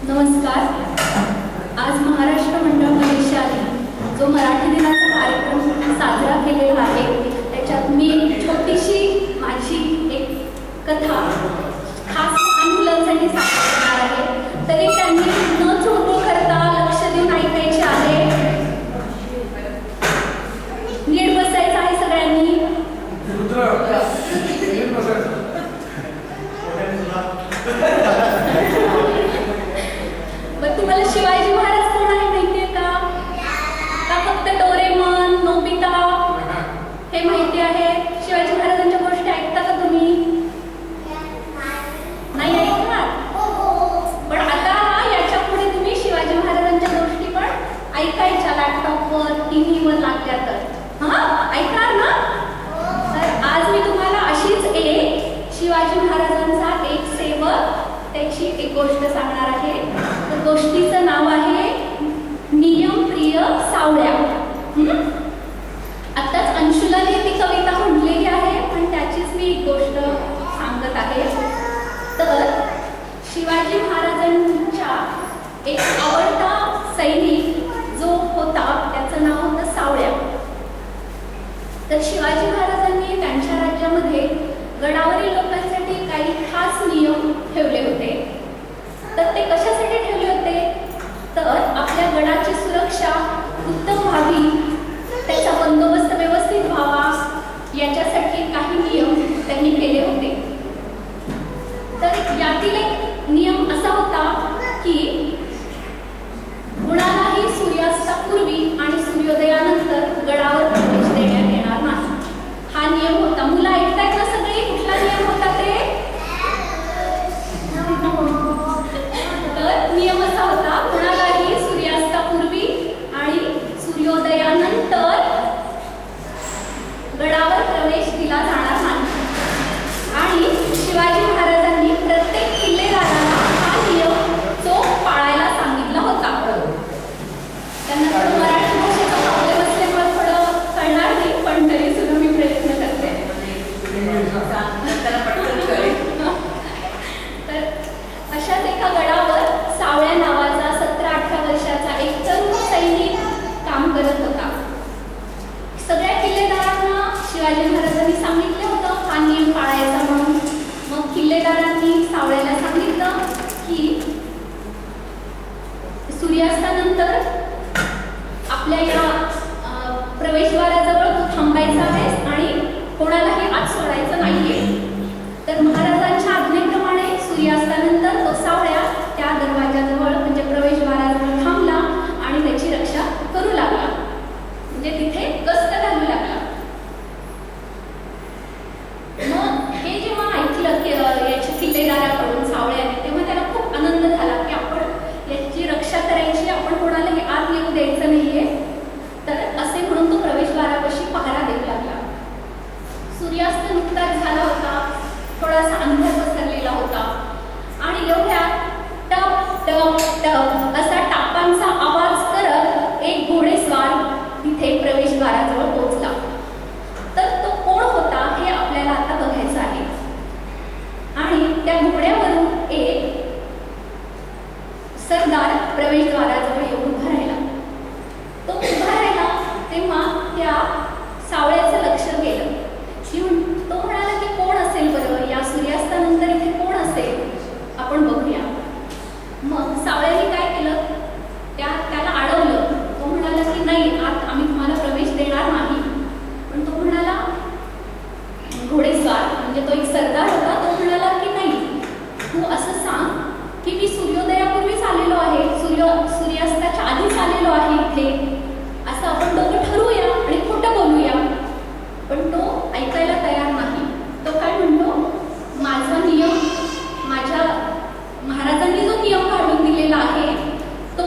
नमस्कार. आज महाराष्ट्र मंडळ परिषदेने जो मराठी दिनाचा कार्यक्रम साजरा केलेला आहे त्याच्यात मी एक छोटीशी माझी एक कथा खास लहान मुलांसाठी सांगणार आहे. तरी त्यांनी न चुळबुळ करता लक्ष देऊन ऐकायचे आहे. नीट बसायचं आहे सगळ्यांनी. मग तुम्हाला शिवाजी महाराज कोण आहे माहितीये का? फक्त डोरेमॉन, नोबिता हे माहिती आहे? शिवाजी महाराजांच्या गोष्टी ऐकता का तुम्ही? नाही ऐकणार? पण आता याच्या पुढे तुम्ही शिवाजी महाराजांच्या गोष्टी पण ऐकायच्या लॅपटॉपवर, टीव्हीवर लागल्या तर. ऐकणार ना? तर आज मी तुम्हाला अशीच एक शिवाजी महाराजांचा एक सेवक त्याची एक गोष्ट सांगणार आहे. तर गोष्टीचं नाव आहे नियमप्रिय सावळ्या. आताच अंशुलाने ती कविता म्हटलेली आहे पण त्याचीच मी एक गोष्ट सांगत आहे. तर शिवाजी महाराजांच्या एक आवडता सैनिक जो होता त्याचं नाव होतं सावळ्या. तर शिवाजी महाराजांनी त्यांच्या राज्यामध्ये गडावरील लोकांसाठी काही खास नियम ठेवले होते. तर ते कशासाठी ठेवले होते? तर आपल्या गडाची सुरक्षा उत्तम व्हावी, त्याचा बंदोबस्त व्यवस्थित व्हावा याच्यासाठी काही नियम त्यांनी केले होते. तर यातील एक नियम असा होता की कुणालाही सूर्यास्तापूर्वी आणि सूर्योदयानंतर गडावर प्रवेश देण्यात येणार नाही. हा नियम होता. मुलं ऐकतायत ना सगळी? कुठला नियम होता ते? तर नियम असा होता, कुणालाही सूर्यास्तापूर्वी आणि सूर्योदयानंतर गडावर प्रवेश दिला जाणार नाही. आणि शिवाजी महाराजांनी प्रत्येक किल्लेदाराला हा नियम तो पाळायला सांगितला होता. त्यांना मराठी भाषेचा प्रॉब्लेम असल्यामुळे थोडं कळणार नाही पण तरी सुद्धा मी प्रयत्न करते. तर अशाच एका गडावर सावळ्या नावाचा 17-18 वर्षाचा एक तरुण सैनिक काम करत होता. सगळ्या किल्लेदारांना शिवाजी महाराजांनी सांगितले होतं हा नियम पाळायचा म्हणून. मग किल्लेदारांनी सावळ्याला सांगितलं की सूर्यास्तानंतर आपल्या या प्रवेशद्वाराजवळ तू थांबायचा आहेस आणि कोणालाही आत सोडायचं नाहीये. तर महाराजांच्या आज्ञेप्रमाणे सूर्यास्तानंतर तो सावळ्या त्या दरवाजाजवळ म्हणजे प्रवेशद्वाराजवळ थांबला आणि त्याची रक्षा करू लागला, म्हणजे तिथे गस्त घालू लागला. मग हे जेव्हा ऐकलं की याच्या किल्लेदाराकडून सावळ्याने, तेव्हा त्याला खूप आनंद झाला की आपण याची रक्षा करायची, आपण कोणालाही आत येऊ द्यायचं नाहीये. तर असे म्हणून तो प्रवेशद्वारापाशी पहारा देऊ लागला. सूर्यास्त नुकताच झाला होता, थोडासा अंधार पसरलेला होता आणि एवढ्या टप टप टप असा टापांचा आवाज करत एक घोडेस्वार तिथे प्रवेशद्वाराजवळ पोहोचला. तर तो कोण होता हे आपल्याला आता बघायचं आहे. आणि त्या घोड्यावरून एक सरदार प्रवेशद्वाराजवळ येऊन उभा राहिला. तो उभा राहिला तेव्हा त्या सावळ्याचं लक्ष गेलं. तो म्हणाला की कोण असेल बरं, या सूर्यास्तानंतर इथे कोण असेल, आपण बघूया. मग सावळ्याने काय केलं, त्याला अडवलं. तो म्हणाला की नाही, आत आम्ही तुम्हाला प्रवेश देणार नाही. पण तो म्हणाला, घोडेस्वार म्हणजे तो एक सरदार होता, तो म्हणाला की नाही, तू असं सांग की मी सूर्योदयापूर्वीच आलेलो आहे, सूर्यास्ताच्या आधीच आलेलो आहे इथे, असं आपण दोघं ठरवूया आणि खोटं बोलूया. पण तो ऐकायला तयार नाही. तो काय म्हणतो, माझा नियम, माझ्या महाराजांनी जो नियम काढून दिलेला आहे तो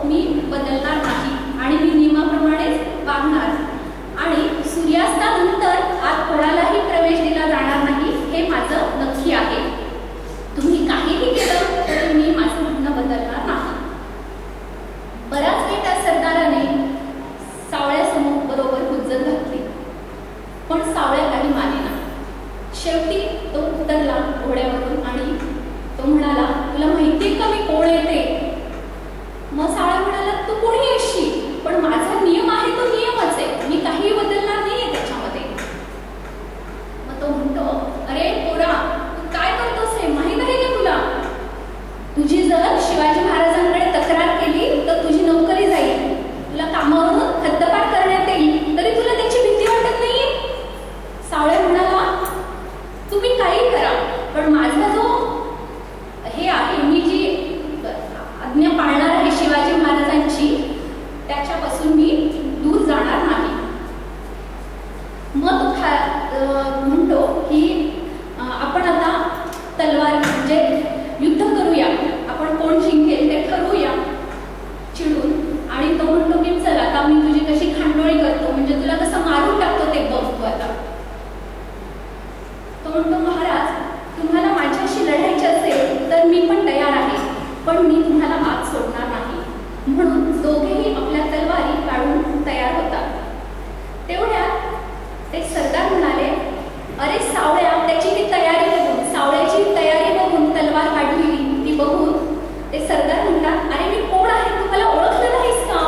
मी बदलणार नाही आणि मी नियमाप्रमाणेच वागणार आणि सूर्यास्तानंतर आत कोणालाही प्रवेश दिला जाणार नाही, हे माझं नक्की आहे. तुम्ही काहीही केलं तर मी माझं म्हणणं बदलणार नाही. बराच वेळ त्या सरदाराने आज्ञा पाळणार आहे शिवाजी महाराजांची, त्याच्यापासून मी दूर जाणार नाही. मग तो म्हणतो की आपण आता तलवार म्हणजे युद्ध करूया, आपण कोण जिंकेल ते ठरवूया चिडून. आणि तो म्हणतो की चल आता मी तुझी कशी खांडोळी करतो, म्हणजे तुला कसं मारून टाकतो ते बघ तू आता. तो म्हणतो महाराज तुम्हाला माझ्याशी लढायचे असेल तर मी पण तयार आहे, पण मी तुम्हाला आत सोडणार नाही. म्हणून दोघेही आपल्या तलवारी काढून तयार होतात. तेवढ्यात ते सरदार म्हणाले, अरे सावळ्या, त्याची ती तयारी बघून, सावळ्याची तयारी बघून, तलवार काढली ती बघून ते सरदार म्हणतात, अरे मी कोण आहे, तू मला ओळखलं नाहीस का?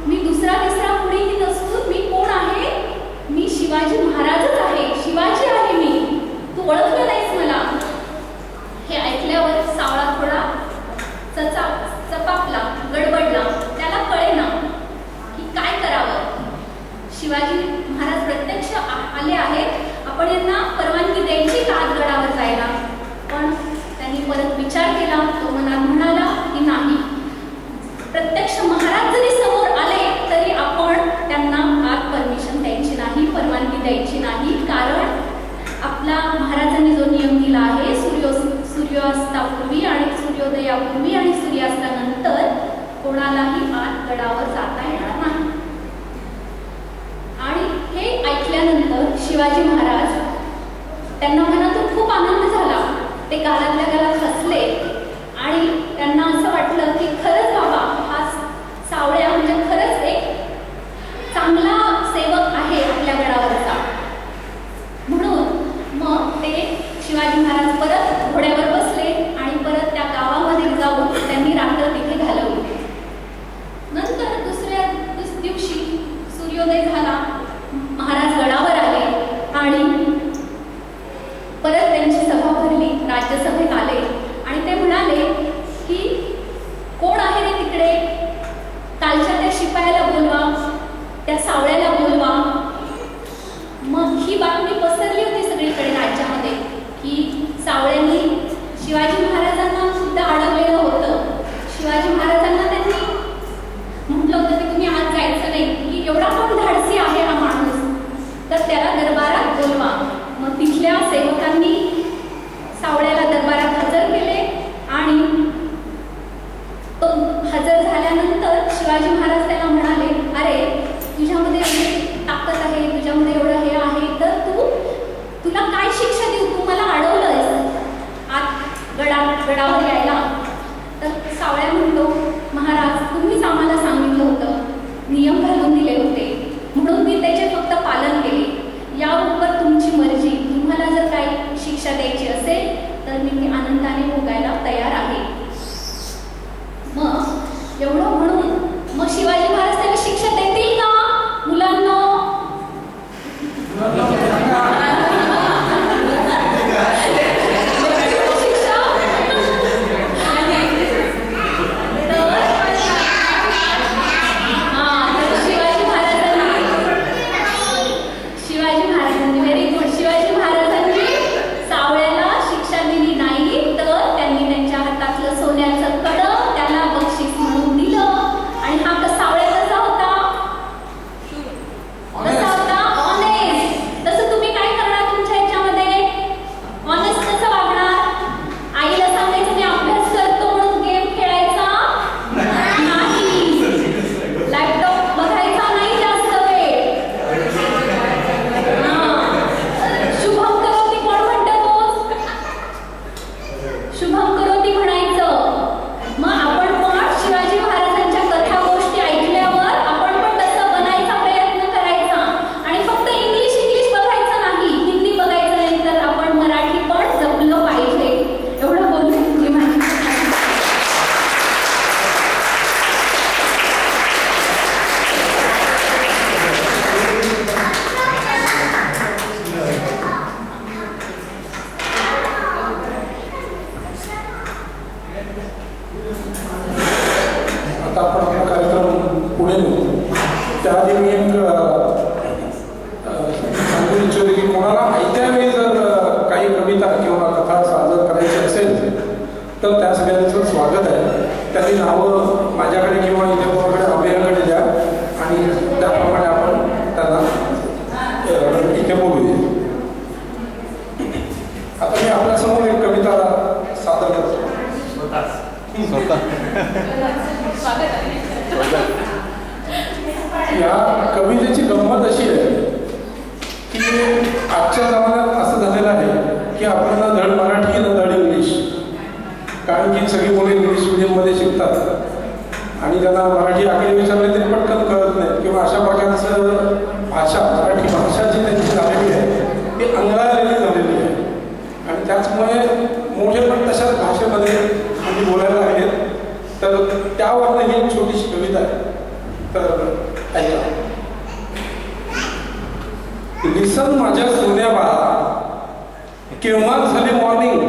मी दुसरा तिसरा कोणीही नसून मी कोण आहे, मी शिवाजी महाराजच आहे, शिवाजी आहे मी, तू ओळखलं नाहीस मला. हे ऐकल्यावर सावळा थोडा चपापला, गडबडला, त्याला कळेना की काय करावं. शिवाजी महाराज प्रत्यक्ष आले आहेत, आपण यांना परवानगी द्यायची का गडावर जायला? पण त्यांनी परत विचार केला. तो मनात म्हणाला की नाही, प्रत्यक्ष महाराज जरी समोर आले तरी आपण त्यांना आत परमिशन द्यायची नाही, परवानगी द्यायची नाही. कारण आपला महाराजांनी जो नियम दिला आहे, सूर्यास्तापूर्वी आणि सूर्योदयापूर्वी आणि सूर्यास्तानंतर कोणालाही आत गडावर जाता येणार नाही. आणि हे ऐकल्यानंतर शिवाजी महाराज त्यांना मनातून खूप आनंद झाला. ते गालातल्या गालात हसले आणि त्यांना असं वाटलं की खरंच बाबा हा सावळ्या म्हणजे खरंच एक चांगला सेवक आहे आपल्या गडावरचा. म्हणून मग ते शिवाजी महाराज परत घोड्यावर बसले आणि परत त्या गावामध्ये जाऊन त्यांनी रात्र तिथे घालवली. नंतर दुसऱ्या दिवशी सूर्योदय झाला, महाराज गडावर आले आणि परत त्यांची सभा भरली, राज्यसभेत आले आणि ते म्हणाले की कोण आहे रे तिकडे, कालच्या त्या शिपायाला बोलवा, त्या सावळ्याला बोलवा. मग ही बातमी पसरली होती सगळीकडे राज्यामध्ये की सावळ्यांनी शिवाजी महाराजांना सुद्धा अडवलेलं होतं. शिवाजी महाराजांना त्यांनी म्हटलं होतं की तुम्ही आज जायचं नाही, की एवढा कोण धाडसी आहे हा माणूस, तर त्याला दरबारात बोलवा. मग तिथल्या सेवकांनी सावळ्याला दरबारात हजर केले आणि तो हजर झाल्यानंतर शिवाजी महाराज त्याला म्हणाले, अरे तुझ्यामध्ये एवढी ताकद आहे, तुझ्यामध्ये एवढं हे आहे, तर तुला काय शिक्षा देऊ, तू मला अडवलंयस आत गडावर यायला. तर सावळ्या म्हणतो, महाराज तुम्हीच आम्हाला सांगितलं होतं, नियम घालून दिले होते, म्हणून मी त्याचे फक्त पालन केले. यावर तुमची मर्जी, तुम्हाला जर काही शिक्षा द्यायची असेल तर मी ती आनंदाने भोगायला तयार आहे. मग एवढं म्हणून मग शिवाजी महाराज त्याला शिक्षा देतील का मुलांना? त्याआधी मी एक सांगू इच्छितो की कोणाला ऐत्या वेळी जर काही कविता किंवा कथा सादर करायची असेल तर त्या सगळ्यांचं स्वागत आहे. त्यांनी नावं माझ्याकडे किंवा इथे कोणाकडे अभयाकडे द्या आणि त्याप्रमाणे आपण त्यांना इथे बोलूया. आता मी आपल्यासमोर एक कविता सादर करतो. या कवितेची गंमत अशी आहे की आजच्या जमान्यात असं झालेलं आहे की आपण ना धड मराठी ना धड इंग्लिश, कारण की सगळी मुलं इंग्लिश मिडियममध्ये शिकतात आणि त्यांना मराठी आकडे विचारले तरी पटकन कळत नाही किंवा अशा प्रकारचं भाषा मराठी भाषा जी त्यांची झालेली आहे ती अंगलालेली झालेली आहे आणि त्याचमुळे मोठे पण तशाच भाषेमध्ये म्हणजे बोलायला लागलेत. तर त्यावरनं ही एक छोटीशी कविता आहे. तर ऐका. लिसन माझ्या सोन्या बाळा, केव्हा झाली मॉर्निंग.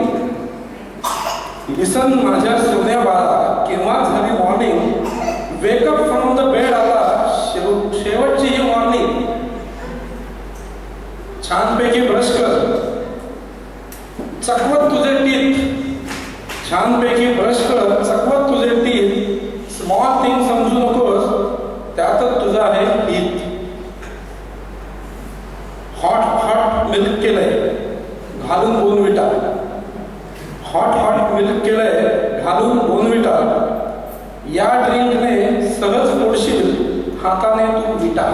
लिसन माझ्या सोन्या बाळा, केव्हा झाली morning. Wake up from the bed, आता शेवटची ही मॉर्निंग. छानपैकी ब्रश कर, चकवत तुझे टीथ. छानपैकी ब्रश कर, चकवत तुझे टीथ. स्मॉल थिंग समजू नकोस, त्यातच तुझा आहे टीथ. हॉट हॉट मिल्क केलंय घालून बोनविटा. हॉट हॉट मिल्क केलंय घालून बोनविटा. या ड्रिंकने सहज पोडशील, हाताने तू विटा.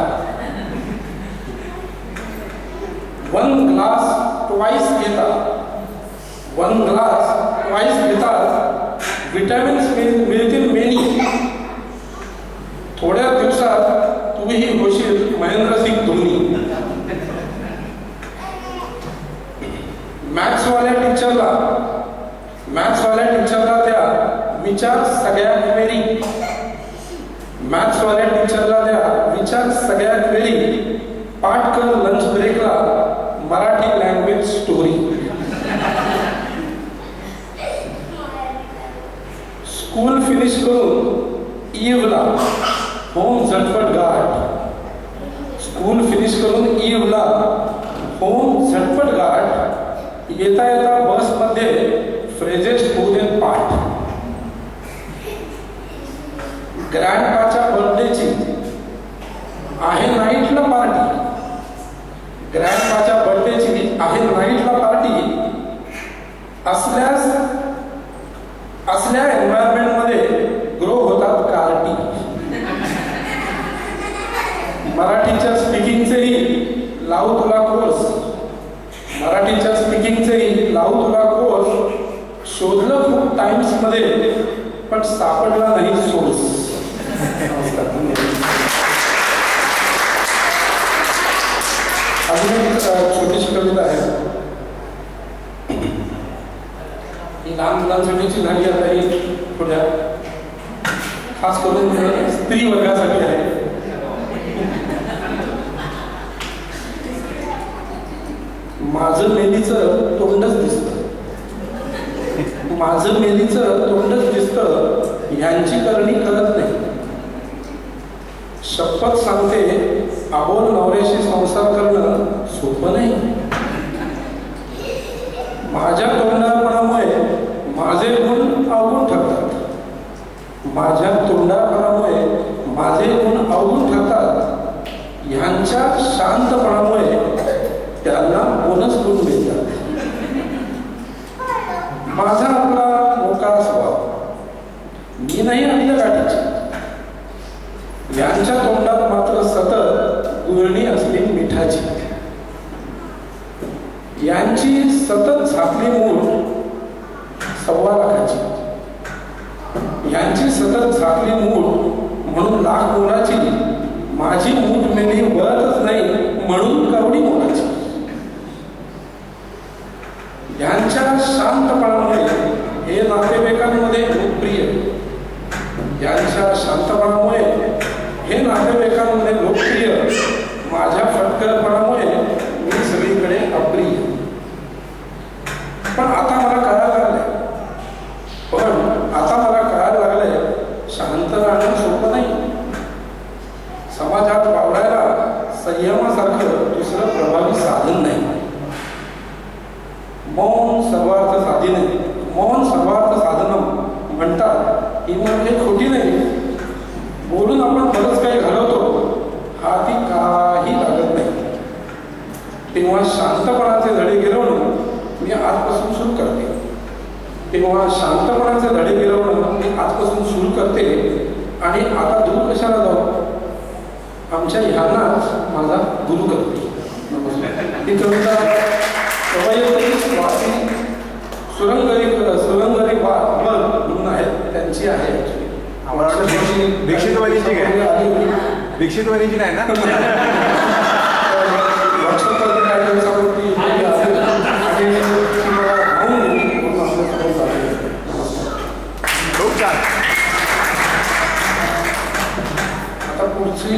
वन ग्लास ट्वाइस घेता, वन ग्लास ट्वाइस घेतात. विटॅमिन्स मिळतील मेनी. थोड्या दिवसात तूही होशील महेंद्रसिंग धोनी. मॅथ्सवाल्या टीचरला द्या विचार सगळ्या क्वेरी. मॅथ्सवाल्या टीचरला द्या विचार सगळ्या क्वेरी. पाठ कर लंच ब्रेकला Marathi language story. School finish करून ईवला होम झटपट गाठ. स्कूल फिनिश करून ईवला होम झटपट गाठ. येता येता बसमध्ये फ्रेजेस होऊ देत पाठ. ग्रँडपाच्या बर्थडेची आहे नाईटला पार्टी. ग्रँडपाच्या बर्थडेची आहे नाईटला पार्टी. असल्या एन्व्हायरमेंटमध्ये ग्रो होतात कार्टी. मराठीच्या स्पीकिंगचेही लावू तुला कोर्स. मराठीच्या स्पीकिंगचेही लावू तुला कोर्स. शोधलं खूप टाइम्समध्ये पण सापडला नाही सोर्स. अजून एक छोटीशी कविता आहे. ही लहान मुलांसाठीची झाली आता ही थोड्या खास करून स्त्री वर्गासाठी आहे. माझं मेलीचं तोंडच दिसतं. माझं मेलीचं तोंडच दिसतं. ह्यांची करणी कळत नाही. शपथ सांगते अबोल नवऱ्याशी संसार करणं सोपं नाही. माझ्या तोंडापणामुळे माझे गुण अवगुण ठरतात. माझ्या तोंडापणामुळे माझे गुण अवगुण ठरतात. ह्यांच्या शांतपणामुळे त्यांना बोनस गुण मिळतात. माझा आपला मोकळा स्वभाव, मी नाही आपल्या गाठीची. यांच्या तोंडात मात्र सतत गुळणी असली मिठाची. यांची सतत झाकली मूठ 1.25 लाखाची. यांची सतत झाकली मूठ म्हणून लाख मोलाची. माझी मूठ मेली वळतच नाही म्हणून कवडी मोलाची. यांच्या शांतपणामुळे हे नातेवाईकांमध्ये लोकप्रिय. यांच्या शांतपणामुळे हे नातेवाईकांमध्ये लोकप्रिय. माझ्या फटकरपणामुळे मी सगळीकडे अप्रिय. पण आता मला कळायला लागलंय शांत राहणं सोपं नाही. समाजात वावरायला संयमासारखं दुसरं प्रभावी साधन नाही. मौन सर्वार्थ साधनम म्हणतात. ही मग मोठी नाही, बोलून आपण बरंच काही घडवतो, हाती काही लागत नाही. तेव्हा शांतपणाचे धडे गिरवणं मी आजपासून सुरू करते. तेव्हा शांतपणाचे धडे गिरवणं मी आजपासून सुरू करते. आणि आता दूर कशाला जाऊ, आमच्या ह्यांनाच माझा गुरु करते. ती कविता सुरंगरी वाद म्हणून आहेत, त्यांची आहे. दीक्षितवालीची काय? दीक्षितवालीची नाही ना? खूप छान. आता पुढचं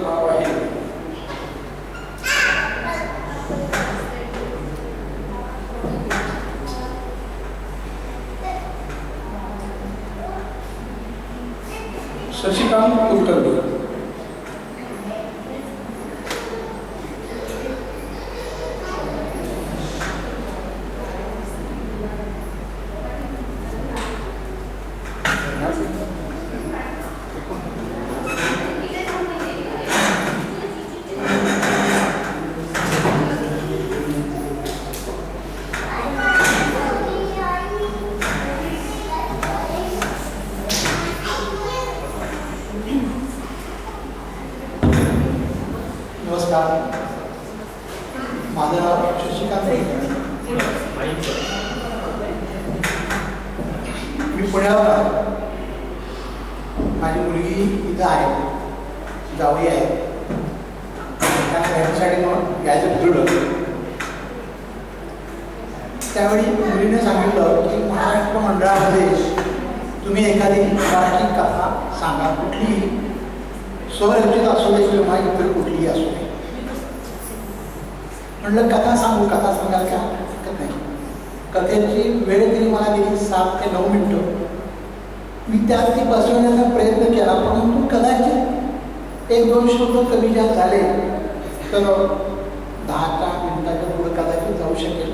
नाव आहे शशिकांत कुलकर्णी. नमस्कार, माझं नाव शशिकांत कुलकर्णी. मी पुण्यावर आहे. माझी मुलगी इथं आहे, जावई आहे. त्यांना घ्यायसाठी म्हणून घ्यायचं ठरवलं. त्यावेळी मुलीने सांगितलं की महाराष्ट्र मंडळामध्ये तुम्ही एखादी मराठी कथा सांगा, कुठलीही, स्वरचित असू दे किंवा इतर कुठलीही असू दे. म्हटलं कथा सांगू, कथा सांगायला काय हरकत नाही. कथेची वेळ तरी मला दिली 7 ते 9 मिनिटं. मी त्यात ती बसवण्याचा प्रयत्न केला, परंतु कदाचित 1-2 शब्द कमी जास्त झाले तर 10 मिनिटाच्या पुढे कदाचित जाऊ शकेल.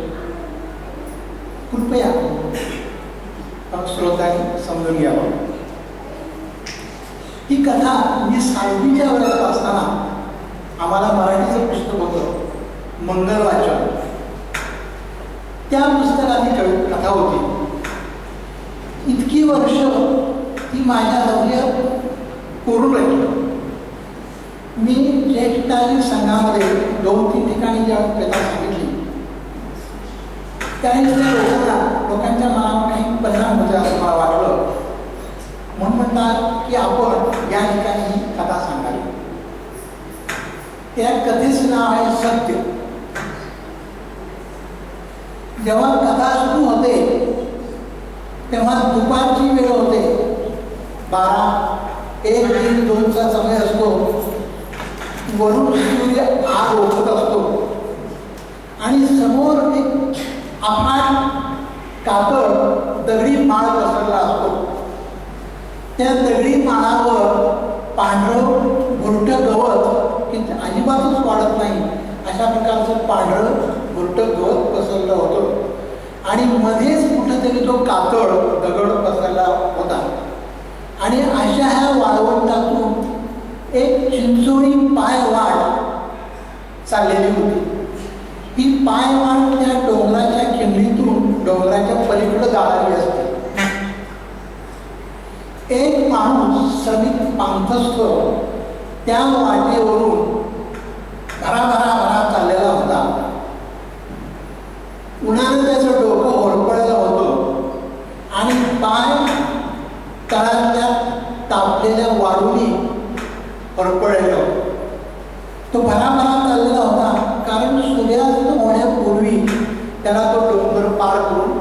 कृपया श्रोतांनी समजून घ्यावं. ही कथा मी 7वीच्या वर्गात असताना आम्हाला मराठीचं पुस्तक होतं मंगल वाचन. त्या पुस्तकात ही कथा होती. इतकी वर्ष ती माझ्या हृदयात कोरून राहिली. मी ज्येष्ठांनी संघामध्ये 2-3 ठिकाणी ज्या कथा सांगितली त्यावेळेस त्या लोकांच्या मनावर काही परिणाम होते असं मला वाटलं. म्हणून म्हणतात की आपण या ठिकाणी ही कथा सांगावी. त्या कथेचं नाव आहे सत्य. जेव्हा कथा सुरू होते तेव्हा दुपारची वेळ होते. 12, 1, 3, 2चा समय असतो. वरून सूर्य आग ओढत असतो आणि समोर एक अफाट कापड दगडी माळ पसरला असतो. त्या दगडी माळावर पांढरं भुरटं गवत की अजिबातच वाढत नाही अशा प्रकारचं पांढरं भुरटं गवत पसरलं होतं. आणि मध्येच कुठेतरी तो कातळ दगड पसरला होता. आणि अशा ह्या वाळवंटातून एक चिंचोळी पायवाट चाललेली होती. ही पायवाट त्या डोंगराच्या खिंडीतून डोंगराच्या पलीकडे जाणारी असते. एक माणूस समित पांथस्थ त्या वाटेवरून भराभरा चाललेला होता. उन्हानं त्याचं डोकं होरपळलं होतं आणि पाय तळाच्या तापलेल्या वाळूनी होरपळलं. तो भराभरा चाललेला होता कारण सूर्यास्त होण्यापूर्वी त्याला तो डोंगर पार करून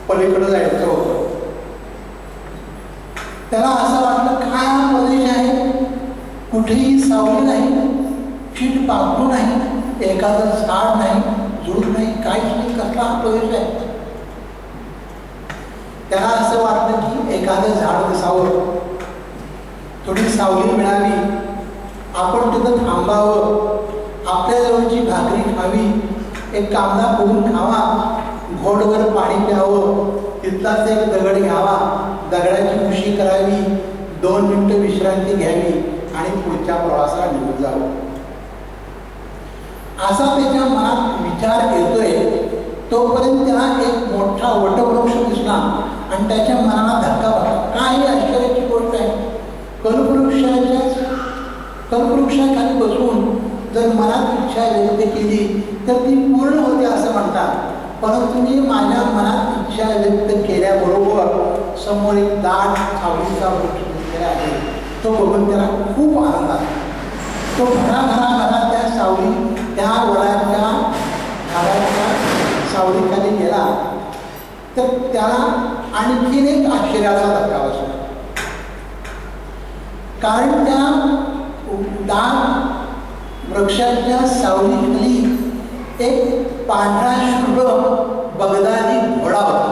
पलीकडे जायचं होतं. त्याला असं वाटलं काय हा प्रदेश आहे, कुठेही सावली नाही, शीट पाखरू नाही, एखादं झाड नाही, झुडूप नाही, काहीच नाही, कसला हा प्रदेश आहे. त्याला असं वाटलं की एखादं झाड दिसावं, थोडी सावली मिळावी, आपण तिथं थांबावं, आपल्याजवळची भाकरी खावी, एक कांदा फोडून खावा, घोडभर पाणी प्यावं तिथलाच एक दगड घ्यावा, दगडाची उशी करावी, 2 मिनिटं विश्रांती घ्यावी आणि पुढच्या प्रवासाला निघून जावं. असा त्याच्या मनात विचार येतोय तोपर्यंत त्याला एक मोठा वटवृक्ष दिसला आणि त्याच्या मनाला धक्का बसला. काय आश्चर्याची गोष्ट आहे, कल्पवृक्षाखाली बसून जर मनात इच्छा व्यक्त केली तर ती पूर्ण होते असं म्हणतात. परंतु मी माझ्या मनात इच्छा व्यक्त केल्याबरोबर समोर एक दाट सावलीचा वृक्ष दिसलेला आहे. तो बघून त्याला खूप आनंद आला. तो घरा त्या सावली, त्या वडाच्या झाडाच्या सावलीखाली गेला तर त्याला आणखीन एक आश्चर्याचा धक्का बसला. कारण त्या दाट वृक्षाच्या सावलीखाली एक पांढरा शुभ्र बगदादी घोडा होता.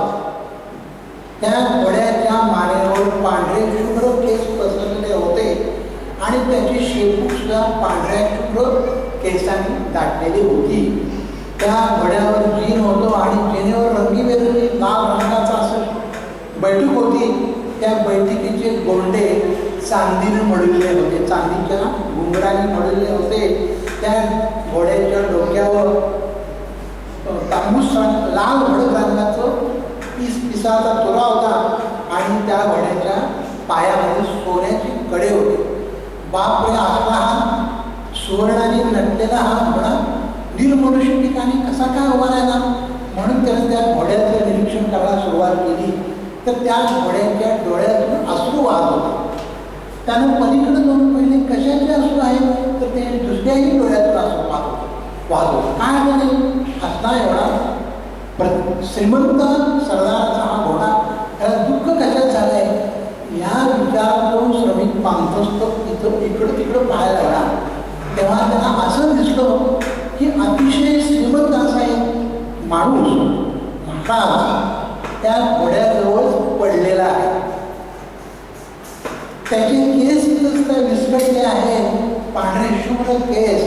त्या घोड्याच्या मानेवर पांढरे शुभ्र केस पसरलेले होते आणि त्याची शेपूट सुद्धा पांढऱ्या शुभ्र केसांनी दाटलेली होती. त्या घोड्यावर जीन होतो आणि जिनेवर रंगीबेरंगी लाल रंगाचा असं बैठक होती. त्या बैठकीचे गोंडे चांदीने मळलेले होते, चांदीच्या घुंगराने मळलेले होते. त्या घोड्याच्या डोक्यावर तांबूस लाल भडक रंगाचं पिसाचा तुरा होता आणि त्या घोड्याच्या पायामध्ये सोन्याची कडे होते. बापरे, असला हा सुवर्णाने नटलेला हा घोडा निर्मनुष्य ठिकाणी कसा काय उभा राहिला. म्हणून त्याने त्या घोड्याचं निरीक्षण करायला सुरुवात केली तर त्या घोड्याच्या डोळ्यातून अश्रू वाहत होता. त्यानं पलीकडे जाऊन पहिले कशाचे अश्रू आहेत तर ते दुसऱ्याही डोळ्यातून अश्रू वाहत होता. काय म्हणे, असला एवढा श्रीमंत सरदाराचा हा घोडा, त्याला दुःख कशात झालंय या विचारातून श्रमिक पांथस्थ इकडं तिकडं पाहायला लागला. तेव्हा त्यांना असं दिसलं की अतिशय श्रीमंत असा एक माणूस महाराज त्या घोड्याजवळ पडलेला आहे. त्याचे केस विस्कटले आहेत, पांढरे शुभ्र केस,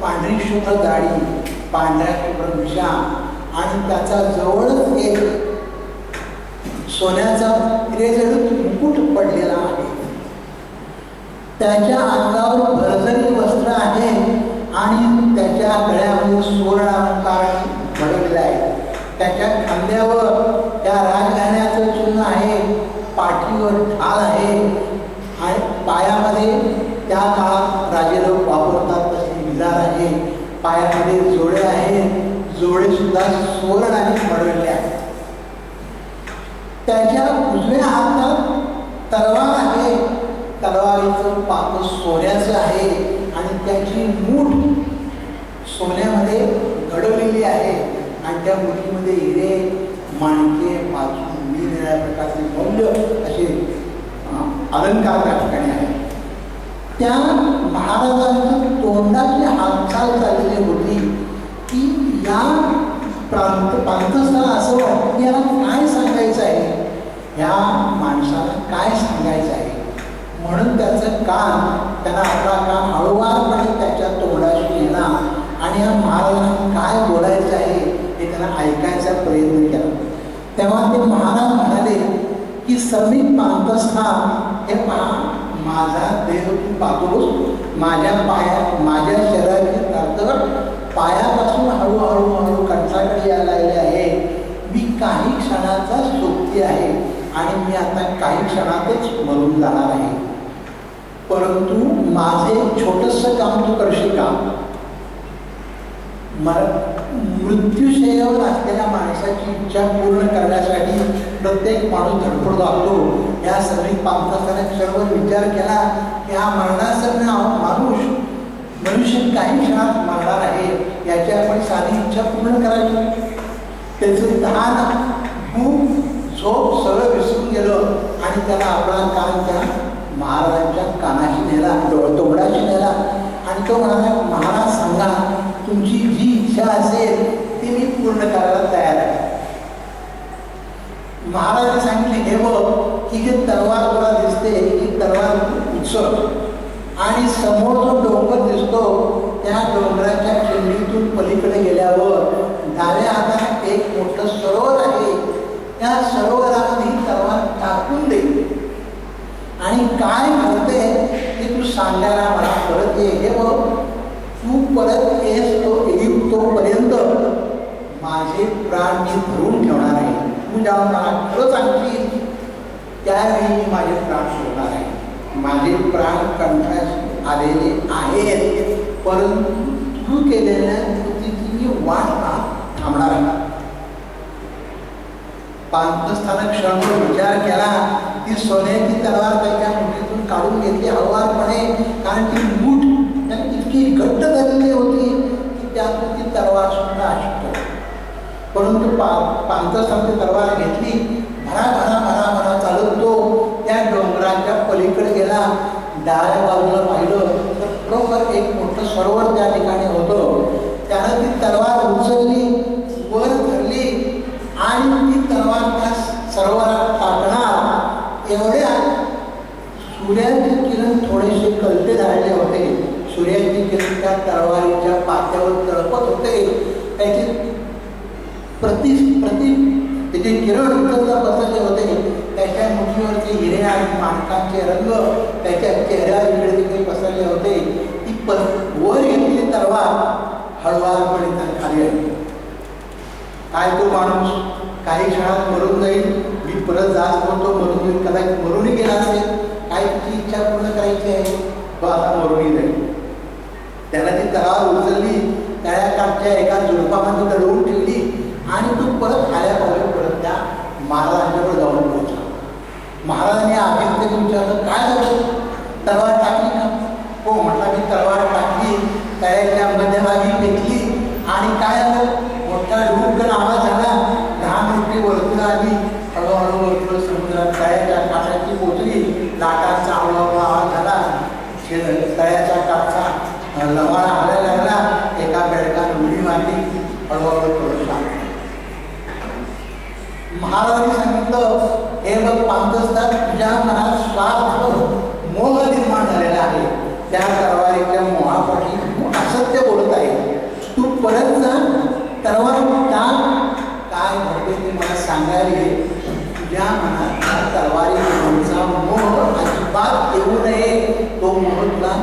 पांढरी शुभ्र दाढी, पांढऱ्या शुभ्र मिशा आणि त्याचा जवळच एक सोन्याचा हिरेजडित मुकुट पडलेला आहे. त्याच्या अंगावर भरजरी वस्त्र आहे आणि त्याच्या गळ्यामध्ये सुवर्ण अलंकाराने भरलेले आहे. त्याच्या खांद्यावर त्या राजघराण्याचं चिन्ह आहे, पाठीवर ढाल आहे आणि पायामध्ये त्या काळात राजे लोक वापरतात तसे विजार आहे. पायामध्ये जोडे आहेत, जोडे सुद्धा सुवर्णाने मळलेले आहेत. त्याच्या उजव्या हातात तलवार आहे, तलवारीचं पाक सोन्याचं आहे आणि त्याची मूठ सोन्यामध्ये घडवलेली आहे आणि त्या मुठीमध्ये हिरे, माणके, पाचून निरनिराळ्या प्रकारचे मौल्य असे अलंकार त्या ठिकाणी आहे. त्या महाराजांच्या तोंडाची हालचाल चाललेली होती की या पांथस्थाला असं वाटतं की याला काय सांगायचं आहे, ह्या माणसाला काय सांगायचं आहे. म्हणून त्याचं त्यांना आपला कान हळूवारपणे त्याच्या तोंडाशी नेला आणि या महाराजांना काय बोलायचं आहे हे त्यांना ऐकायचा प्रयत्न केला. तेव्हा ते महाराज म्हणाले की श्रमिक पांथस्था, हे पहा, माझा देह तू पाहतोस, माझ्या शरीराची ताकद पायापासून हळूहळू कंठाकडे यायला लागली आहे. मी काही क्षणाचा सोबती आहे आणि मी आता काही क्षणातच मरून जाणार आहे. परंतु माझे छोटंसं काम तू करशील का. मृत्यूशय्यावर असलेल्या माणसाची इच्छा पूर्ण करण्यासाठी प्रत्येक माणूस धडपड लागतो. या श्रमिक पांथस्थाने क्षणभर विचार केला की हा मरणासन्न माणूस मनुष्य काही क्षणात मरणार आहे, याची आपण साधी इच्छा पूर्ण करावी. त्याचं ध्यान, भूक, झोप सगळं विसरून गेलं आणि त्याला आपला कान त्या महाराजांच्या कानाशी नेला, तोंडाशी नेला आणि तो म्हणाला, महाराज सांगा, तुमची जी इच्छा असेल ती मी पूर्ण करायला तयार आहे. महाराजांनी सांगितले, हे बघ, ही जी तलवार तुला दिसते ही तलवार उचल आणि समोर जो डोंगर दिसतो त्या डोंगराच्या खिंडीतून पलीकडे गेल्यावर डाव्या हाताने एक मोठं सरोवर आहे. त्या सरोवर सांगायला मला परत ये हे बघ, तू परत येस तोपर्यंत माझे प्राण मी धरून ठेवणार आहे. तू जेव्हा मला खरं सांगशील त्यावेळी मी माझे प्राण सोडणार आहे. माझे प्राण कंठास आलेले आहेत, परंतु तू केलेल्या कृतीची मी वाट थांबणार आहे. पांथस्थान क्षणभर विचार केला. ती सोन्याची तलवार त्याच्या मुठीतून काढून घेतली हळुवारपणे, कारण ती मूठ इतकी घट्ट धरलेली होती की त्यातून ती तलवार सुद्धा अशक्य. परंतु पांथस्थानची तलवार घेतली, भरा भरा भरा भरा चालत तो त्या डोंगराच्या पलीकडे गेला. डाव्या बाजूला पाहिलं तर बरोबर एक मोठं सरोवर त्या ठिकाणी होतं. त्यानं ती तलवार उचलली, वर धरली आणि ती तलवार त्या सरोवरात टाकणार एवढ्या सूर्याचे किरण थोडेसे कलते झालेले होते. सूर्याची किरण त्या तलवारीच्या पात्यावर तळपत होते. त्याचे त्याचे किरण इकडचा बसले होते. त्याच्या मुठीवरचे हिरे आणि माणसांचे रंग त्याच्या चेहऱ्यावर इकडे तिकडे पसरले होते. ती वर घेतलेली तलवार हळुवारपणे त्या खाली आली. काय तो माणूस काही क्षणात मरून जाईल, मी परत जात होतो मरून जाईल, कदाचित मरूनही गेला असेल, काय तिची इच्छा पूर्ण करायची आहे, तो आता मरूनही जाईल. त्याला ती तलवार उचलली, त्या काठच्या एका झुडपामध्ये दडवून ठेवली आणि तो परत आल्यापासून परत त्या महाराजांच्याकडे जाऊन पोहोचला. महाराजांनी आधी विचारलं, काय झालं, तलवार टाकली का? हो म्हटला, मी तलवार टाकली, तळ्याच्या मध्यभागी घेतली आणि काय झालं, मोठा डुबकन आवाज झाला. 10 मिनिटे वर्तुळ आली, हळूहळू वर्तुळ समुद्रात तळ्याच्या काठाची पोचली. लाटांचा आवळावळा आवाज झाला, तळ्याच्या काठचा लवाळा हालायला लागला. एका बेडकानं उडी मारली, हळूहळू थोडं महाराजांनी सांगितलं, हे बघ पांथस्थान, तुझ्या मनात स्वार्थ मोह निर्माण झालेला आहे. त्या तलवारीच्या मोहापाठी तू असत्य बोलत आहे. तू परत जा, तलवार टाक, काय घडते ते मला सांगायला. तुझ्या मनात त्या तलवारीचा मोह अजिबात येऊ नये. तो मोह तुला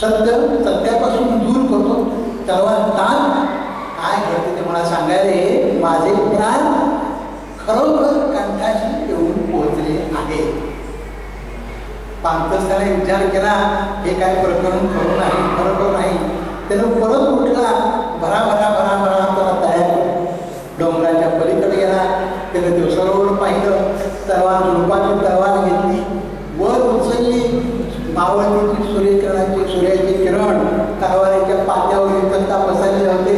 सत्यापासून दूर करतो. तलवार टाक, काय घडते ते मला सांगायला. माझे प्राण खरोखर कंठाशी येऊन पोहोचले आहे. पांथस्थाने विचार केला, हे काय प्रकरण खरं नाही, खरोखर नाही. त्यानं परत उठला, भरा भरा भरा भरा त्याला तयार डोंगराच्या पलीकडे गेला. त्यानं ते सरोवर पाहिलं, तलवार झुडपाची तलवार घेतली, वर उचलली. मावळतीची सूर्याचे किरण तलवारीच्या पात्यावर एकता पसरले होते.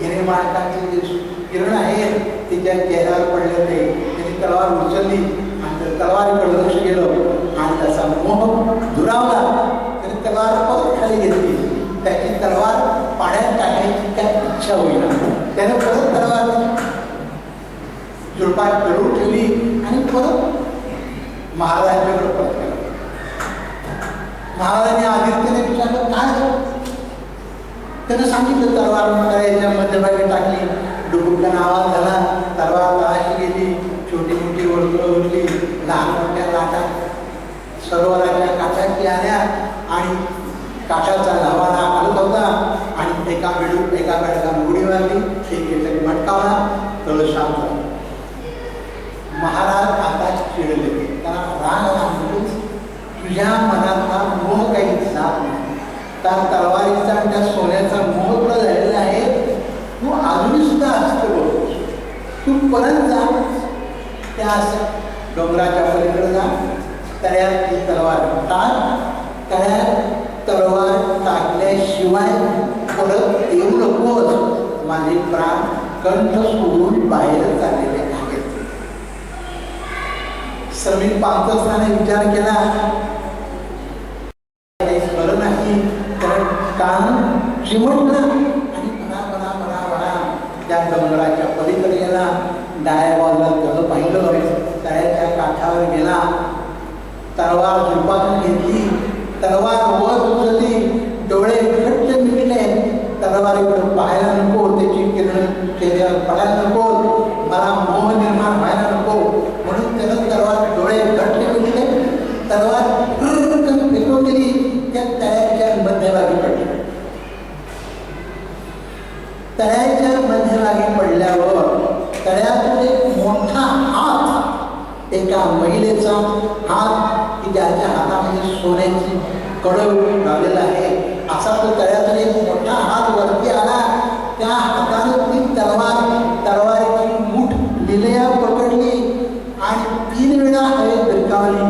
हिरे माणकांचे जे किरण आहेत तिच्या चेहऱ्यावर पडले होते. त्याने तलवार उचलली आणि तलवारीकडे लक्ष गेलं आणि त्याचा मोह दुरावला. त्याने तलवार परत खाली घेतली. त्याची तलवार पाण्यात टाकायची काय इच्छा होईना. त्याने परत तलवार झुडपात दडवून ठेवली आणि परत महाराजांच्याकडे परत केला. महाराजांनी आदित्यने विचारलं, काय झालं? त्यानं सांगितलं, तलवार तळ्याच्या मध्यभागी टाकली, डुबुकताना आवाज झाला, तलवार तळाशी गेली, छोटी मोठी वर्तुळं उरली, लहान मोठ्या लाटा सरोवराच्या काठाची आल्या आणि काठाचा लवाळा हलत होता आणि एका बेडकानं उडी मारली, एक मटकावला, तळ शांत झाला. महाराज आता चिडले, त्याला राग आला, तुझ्या मनातला मोह काही जात नाही. त्या तलवारीचा आणि त्या सोन्याचा मोह तुला झालेला आहे. तू अजूनही सुद्धा असतो बोलतोस. तू परत जा, त्या डोंगराच्या पलीकडे जा, तळ्यात ती तलवार टाक. तळ्यात तलवार टाकल्याशिवाय परत येऊ नकोस. माझे प्राण कंठ सोडून बाहेर चाललेले आहेत. श्रमिक पांथस्थाने विचार केला, बरं नाही, कारण कान चिमटलं आणि भरा त्या डोंगराच्या पलीकडे गेला. डाव्या बाजूला त्याला पाहिलं, तळ्याच्या काठावर गेला, तलवार झुडपातून घेतली, तलवार वर उचलली, डोळे घट्ट मिटले. तलवारीकडे पाहायला नको, त्याची किरण चेहऱ्यावर पडायला नको, मला मोह निर्माण व्हायला नको, म्हणून त्यानं तलवार डोळे घट्ट मिटले. तलवार फेकून दिली एका महिलेचा हात की ज्याच्या हातामध्ये सोन्याची कडव लावलेला आहे, असा तो तळ्यातून एक मोठा हात वरती आला. त्या हाताने ती तलवारीची मूठ लिलया पकडली आणि 3 वेळा हवेत भिरकावली.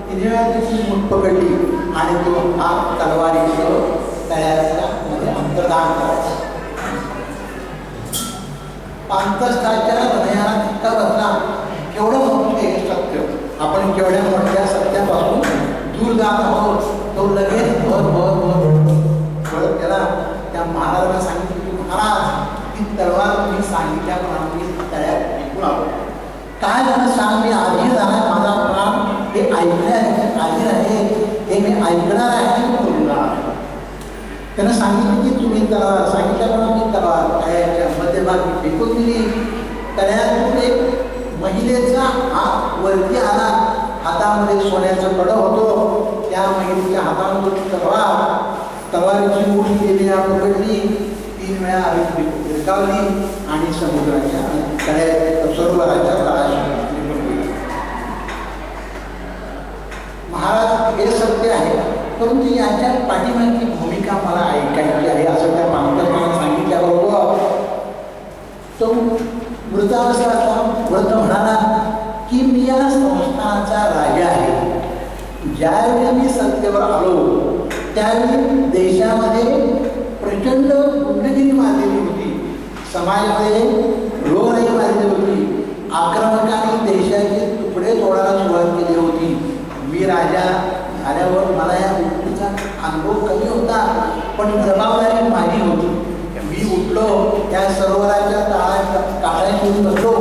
3 वेळा तिची मूठ पकडली आणि तो हात तलवारीचं तळ्याच्या मध्ये अंतर्धान करायचा. पांतस्थाच्या हृदयाला धक्का बसला. केवढं मोठे सत्य, आपण केवढ्या मोठ्या सत्यापासून दूर जात आहोत. तो लगेच वळत गेला. त्या महाराजांना सांगितलं की महाराज, ती तलवार तुम्ही सांगितल्याप्रमाणे मी तळ्यात फेकून आलो. काय झालं सांग, मी आधी झाला, माझा प्राण हे ऐकण्याचे आधी आहे, हे मी ऐकणार आहे, बोलणार आहे. त्यानं सांगितलं की तुम्ही तलवार सांगितल्याप्रमाणे मी तलवार तळ्याच्या मध्यभागी फेकून दिली. तळ्यातून एक महिलेचा हात वरती आला, हातामध्ये सोन्याचं कडं होतं. त्या महिलेच्या हातामध्ये तलवारीची मूठ केली, पकडली, 3 वेळा हवेत भिरकावली आणि समुद्राच्या सरोवराच्या तळाशी निघून गेली. महाराज, हे सत्य आहे, परंतु याच्या पाठीमागची भूमिका मला ऐकायची आहे असं त्या पांतस्थानं सांगितल्याबरोबर तो मृतावस्था व्रत म्हणाला की मी या संस्थानाचा राजा आहे. ज्यावेळी मी सत्तेवर आलो त्यावेळी देशामध्ये प्रचंड गुंडगिरी मारलेली होती, समाजामध्ये रोगराई मारली होती, आक्रमकांनी देशाचे तुकडे तोडायला सुरुवात केली होती. मी राजा झाल्यावर मला या गोष्टीचा अनुभव कमी होता, पण जबाबदारी माझी होती. मी उठलो, त्या सरोवराच्या काळाशी बसलो.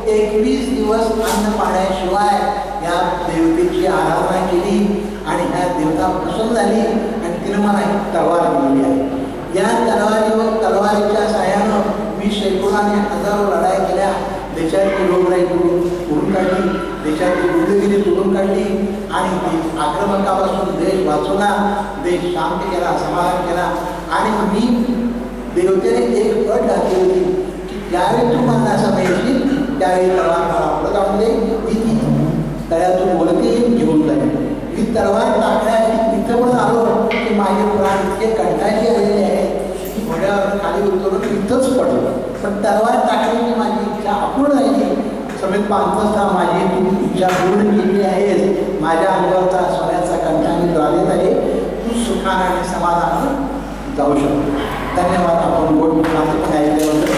21 दिवस अन्न पाण्याशिवाय या देवतेची आराधना केली आणि ह्या देवता प्रसन्न झाली आणि तिने मला एक तलवार दिली आहे. या तलवारीच्या साह्यानं मी शेकडोने हजारो लढाई केल्या. देशाची रोगराई तोडून काढली, देशाची गुंडगिरी तोडून काढली आणि आक्रमकापासून देश वाचवला, देश शांत केला, समाधान केला. आणि मी देवतेने एक अट घातली होती की ज्यावेळी तू मला समय येशील त्यावेळी तलवार मला पुढे जाऊन दे, मी तळ्यातून वरती घेऊन जाईल. मी तलवार टाकण्यासाठी इथं पण आलो की माझे प्राण इतके कंटाळले आलेले आहेत, घोड्यावर खाली उतरून इथंच पडलो. पण तलवार टाकण्याची माझी इच्छा अपूर्ण राहिली. समेत पांतस्था माझी तू इच्छा पूर्ण केली आहेस. माझ्या अंगावरचा सोन्याचा कंटा मी द्वारित आहे. तू सुखाने आणि समाधानानं जाऊ शकतो. धन्यवाद. आपण गोड मुलांचं पण ऐकल्याबद्दल.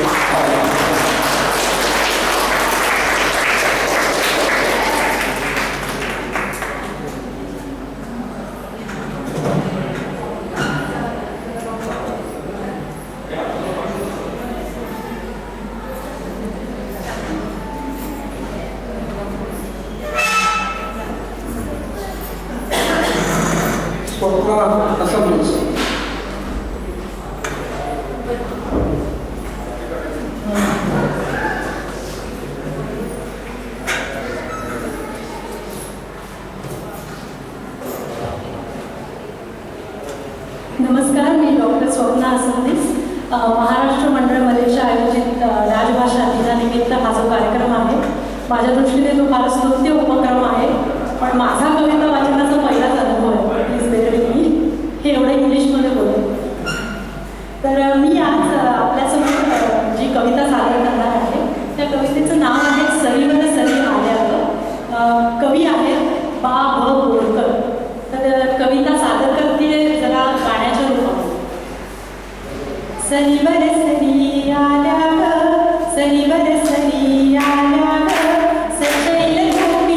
नमस्कार, मी डॉक्टर स्वप्ना असंदीस. महाराष्ट्र मंडळ मलेशिया आयोजित राजभाषा दिनानिमित्त हा जो कार्यक्रम आहे, माझ्या दृष्टीने तो फार स्तुत्य उपक्रम आहे. पण माझा कविता वाचनाचा पहिलाच अनुभव आहे. Please bear with me. हे एवढं इंग्लिशमध्ये बोलेल. तर मी आज आपल्यासमोर जी कविता सादर करणार आहे त्या कवितेचं नाव आहे सरीवर सरी आल्यावर. कवी आहेत बा भ बोरकर. तर कविता सादर करते जरा गाण्याच्या रूपात. सरीवर सरी आल्यावर, सरीवर सरी आल्यावर, सशैल गोपी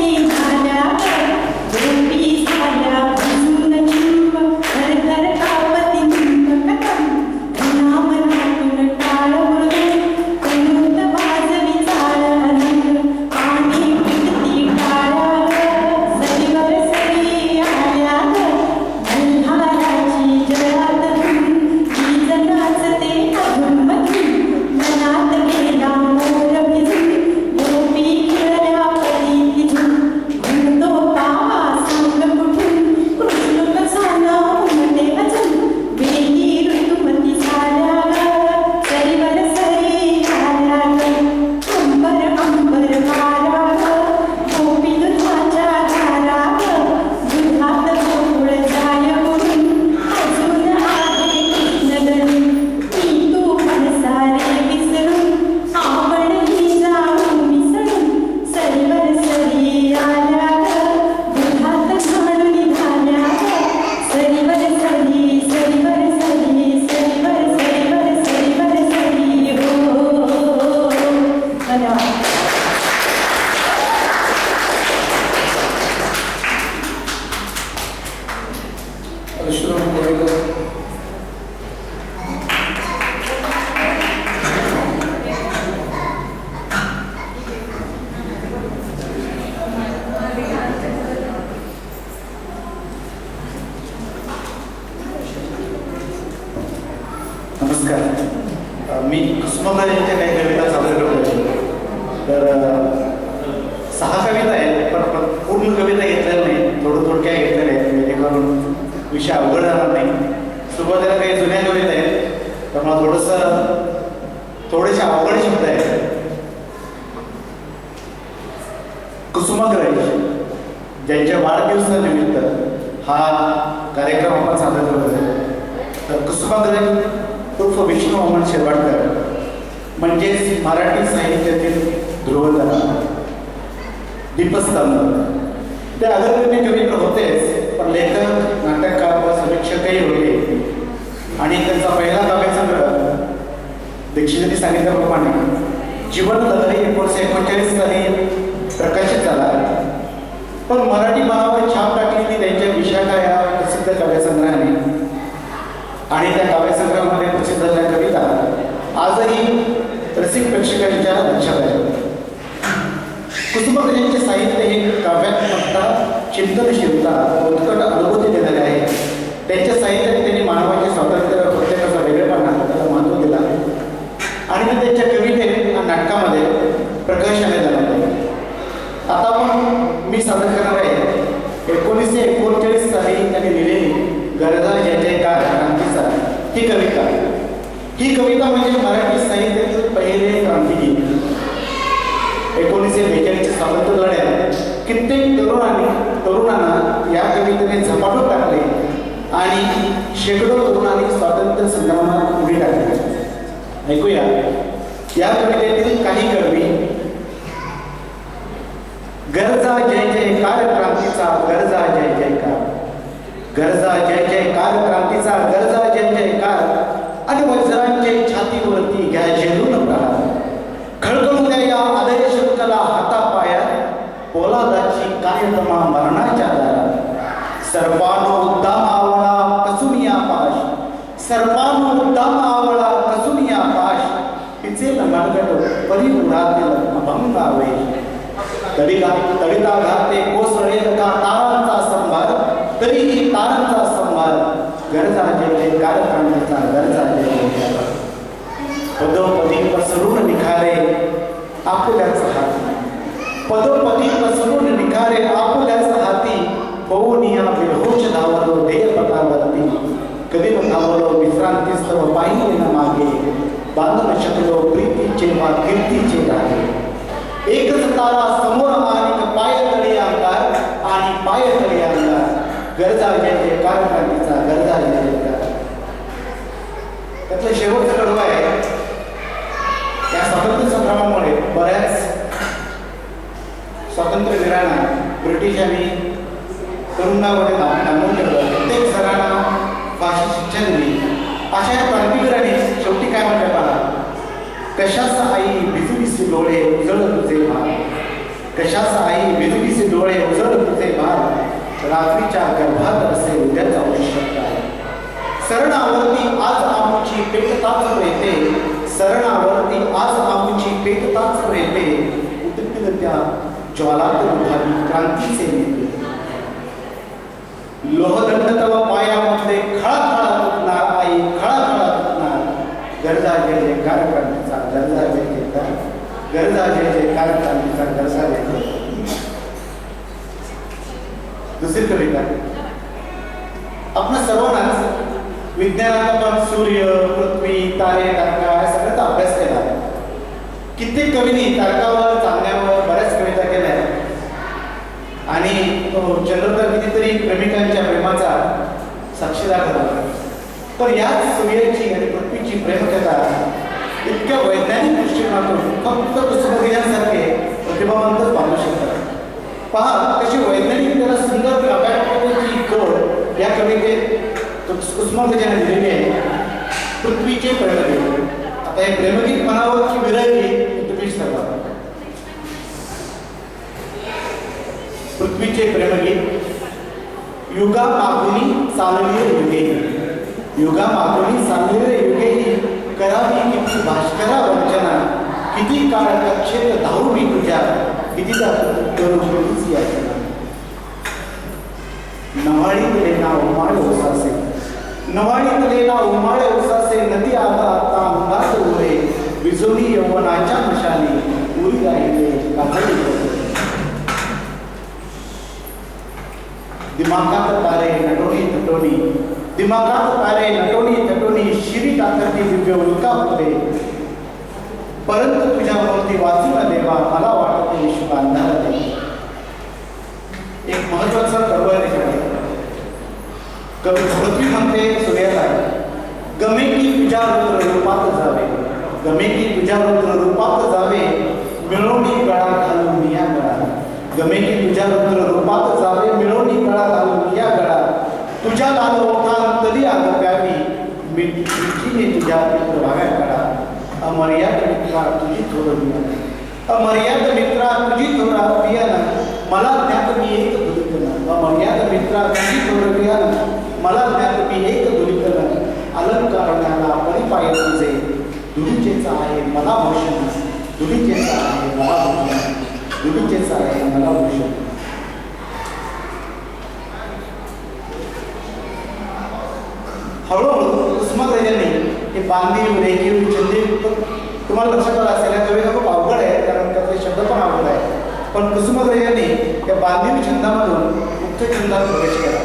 कुसुमाग्रजांच्या काही कविता सादर करतो. तर 6 कविता आहेत, पण पूर्ण कविता घेतलेल्या नाही, थोडक्या घेतलेल्या आहेत, जेणेकरून विषय अवघड जाणार नाही. सुरुवातीला काही जुन्या कविता आहेत, तर मला थोडेसे अवघड शब्द आहेत. कुसुमाग्रज ज्यांच्या वाढदिवसानिमित्त हा कार्यक्रम आपण सादर करत आहे. तर कुसुमाग्रज उर्फ विष्णू वामन शिरवाडकर म्हणजेच मराठी साहित्यातील ध्रुवतारा, दीपस्तंभ. ते अग्रगण्य कवी होतेच, पण लेखक, नाटककार व समीक्षकही होते. आणि त्यांचा पहिला काव्यसंग्रह दीक्षितांनी सांगितल्याप्रमाणे जीवनलहरी 1941 साली प्रकाशित झाला. पण मराठी भावावर छाप टाकलेली त्यांच्या विशाखा या प्रसिद्ध काव्यसंग्रहाने आणि त्या काव्यसंग्रहामध्ये प्रसिद्ध झालेल्या कविता आजही रसिक प्रेक्षकांच्या लक्षात आहे. कुसुमाग्रजांचे साहित्य हे काव्यात्मकता, चिंतनशीलता, उत्कट अनुभूती देणारे आहे. त्यांच्या साहित्याने त्यांनी मानवाचे स्वातंत्र्य, प्रत्येकाचा वेगळेपणा त्याला महत्त्व दिला आणि ते त्यांच्या कवितेत आणि नाटकामध्ये प्रकाशाने जाणवले. आता आपण मी सादर करणार आहे 1939 साली त्यांनी लिहिलेली गरजा जय जयकार क्रांतीचा ही कविता. ही कविता म्हणजे मराठी साहित्यातील पहिले क्रांतिगीत. 1942 स्वातंत्र्य लढ्यात कित्येक तरुणांना या कवितेने झपाटून टाकले आणि शेकडो तरुणांनी स्वातंत्र्य संग्रामात उडी टाकली. ऐकूया या कवितेतील काही कडवी. गरजा जय जयकार क्रांतीचा, गरजा जय जयकार, गरजा जय जयकार क्रांतीचा, गरजा जय जयकार, आणि वज्रांचे छातीवरती घ्या झेलून प्रहार. खळखळू द्या या आदय शब्दाला हातापायात, पोलादाची कायतमा मरणाच्या दारात. सर्पानो उद्दाम आवळा कसुनिया पाश, सर्पानो उद्दाम आवळा कसुनिया पाश, तिचे मनगट परी उडातील अभंग आवेश. तडिता घाते कोसळेल का तारांचा संभार, तरीही तारांचा संभार. गरजा जय जयकार क्रांतीचा, गरजा जय जयकार. पदोपदी पसरून निखारे आपुल्याच हाती, पदोपदी पसरून निखारे आपुल्याच हाती. पवनिया बेहोश धावलो ध्येयपथावरती, कधी धावलो विश्रांतीस्तव पाहिले न मागे. बांधून शकलो प्रीतीचे वा कीर्तीचे धागे. एकच तारा समोर आणि पाय तळे अंगार, आणि पाय तळे अंगार. गरजा जय जयकार क्रांतीचा, गरजा जय जयकार. त्यातलं शेवटचं कडवं आहे. या स्वातंत्र्य संग्रामामुळे बऱ्याच स्वातंत्र्यवीरांना ब्रिटिशांनी तुरुंगामध्ये डांबून ठेवलं. प्रत्येक जणांना फाशी शिक्षा दिली. अशा या क्रांतिवीरांनी शेवटी काय म्हटलं पहा. कशाचा आई बिजुलीचे डोळे उजळ तुझे भार, कशाचा आई बिजुलीचे डोळे उजळ तुझे भार. रात्रीच्या गर्भात असे उद्याचा आवश्यकता आहे. सरणावरती आज आमची पेटताच येते, सरणावरती आज आमची पेटताच येते. उद्विग्न त्या ज्वालात उभारी क्रांतीचे नेते. लोहदंड तव पायामध्ये खळाखळा तुटणार आई, खळाखळा तुटणार. गरजा जय जयकार क्रांतीचा, गरजा जय जयकार, गरजा जय जयकार क्रांतीचा, गरजा जय जयकार. दुसरी कविता. आपण सर्वांनाच विज्ञानात आपण सूर्य, पृथ्वी, तारे, तारका या सगळ्याचा अभ्यास केला. कित्येक कवींनी तारकावर, चांदण्यावर बऱ्याच कविता केल्या आणि चंद्रधर कितीतरी प्रेमिकांच्या प्रेमाचा साक्षीदार झाला. पण याच सूर्याची आणि पृथ्वीची प्रेमकथा इतक्या वैज्ञानिक दृष्टिकोनातून फक्त कुसुमाग्रजांसारखे प्रतिभावंतच पाहू शकतात. पहा कशी वैज्ञानिक सुंदर काव्याची जोड या कवितेत कुसुमाग्रजांनी दिलेली आहे. पृथ्वीचे प्रेमगीत. आता हे प्रेमगीत म्हणावं की विरहगीत तुम्हीच ठरवा. पृथ्वीचे प्रेमगीत. युगा मागुनी चालली युगे, युगा मागुनी चालली युगेही. करावी किती भास्करा वंचना, किती काळ कक्षेत धावू मी तुझ्या, कितीदा करू कधीच याचना. नवाळीतले ना उमाळे ओसासे, नवाळीतले ना उमाळे ओसासे. नदी आता आता अंगात उरे, विजोनी यौवनाच्या मशाली उरी राहिले काजळी दिमागात तारे नटोनी तटोनी दिमागात तारे नटोनी तटोनी शिरी टाकती दिव्य उल्का होते परंतु तुझ्या मूर्ती वाचून देवा मला वाटते विश्व अंधार एक महत्वाचा पर्व आहे कवी पृथ्वी म्हणते सूर्याला गमे की तुझ्या रुद्र रूपात जावे गमे की तुझ्या रुद्र रूपात जावे मिळवणी गळा घालून या गळा गमे की तुझ्या रुद्र रूपात जावे मिळवणी गळा घालून या गळा तुझ्या लाल ओठान तरी आग प्यावी मिठीने तुझ्या भाव्या काढा अमर्याद मित्रा तुझी थोर अमर्याद मित्रा तुझी थोर पियान मला ज्ञात मी एक धुलिकन अमर्याद मित्रा तुझी थोर पियान मला ज्ञात मी एक धुलिकन अलंकारण्याला परिपाय तुझे धुलीचेचा आहे मला भूषण धुलीचेचा आहे मला भूषण धुलीचेचा आहे मला भूषण हळूहळू उस्मानाबाईंनी हे बांधीव रेखीव चंदीव तुम्हाला लक्षात आलं असेल या कविता खूप अवघड आहे कारण त्यातले शब्द पण अवघड आहे पण कुसुमाबाईंनी या बांधीव छंदामधून मुक्त छंदात प्रवेश केला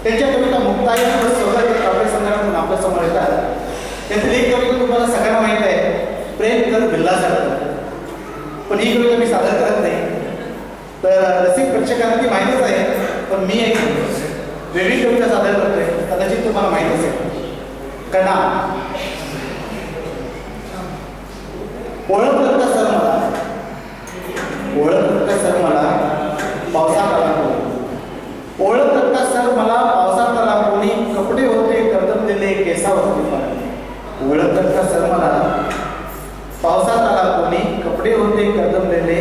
त्यांच्या कविता मुक्ताई आणि सौभाग्य काव्य संग्रहातून आपल्या समोर येतात त्यातील एक कविता तुम्हाला सगळ्यांना माहित आहे प्रेम कर भिल्लासारखं पण ही कविता मी सादर करत नाही तर रसिक प्रेक्षकांना ती माहितीच आहे पण मी एक वेगळी कविता सादर करतोय कदाचित तुम्हाला माहित असेल कणा ओळखलं का सर मला ओळखलं का सर मला पावसात आला कोणी ओळखलं का सर मला पावसात आला कोणी कपडे होते कर्दमलेले केसावरती पाणी ओळखलं का सर मला पावसात आला कोणी कपडे होते कर्दमलेले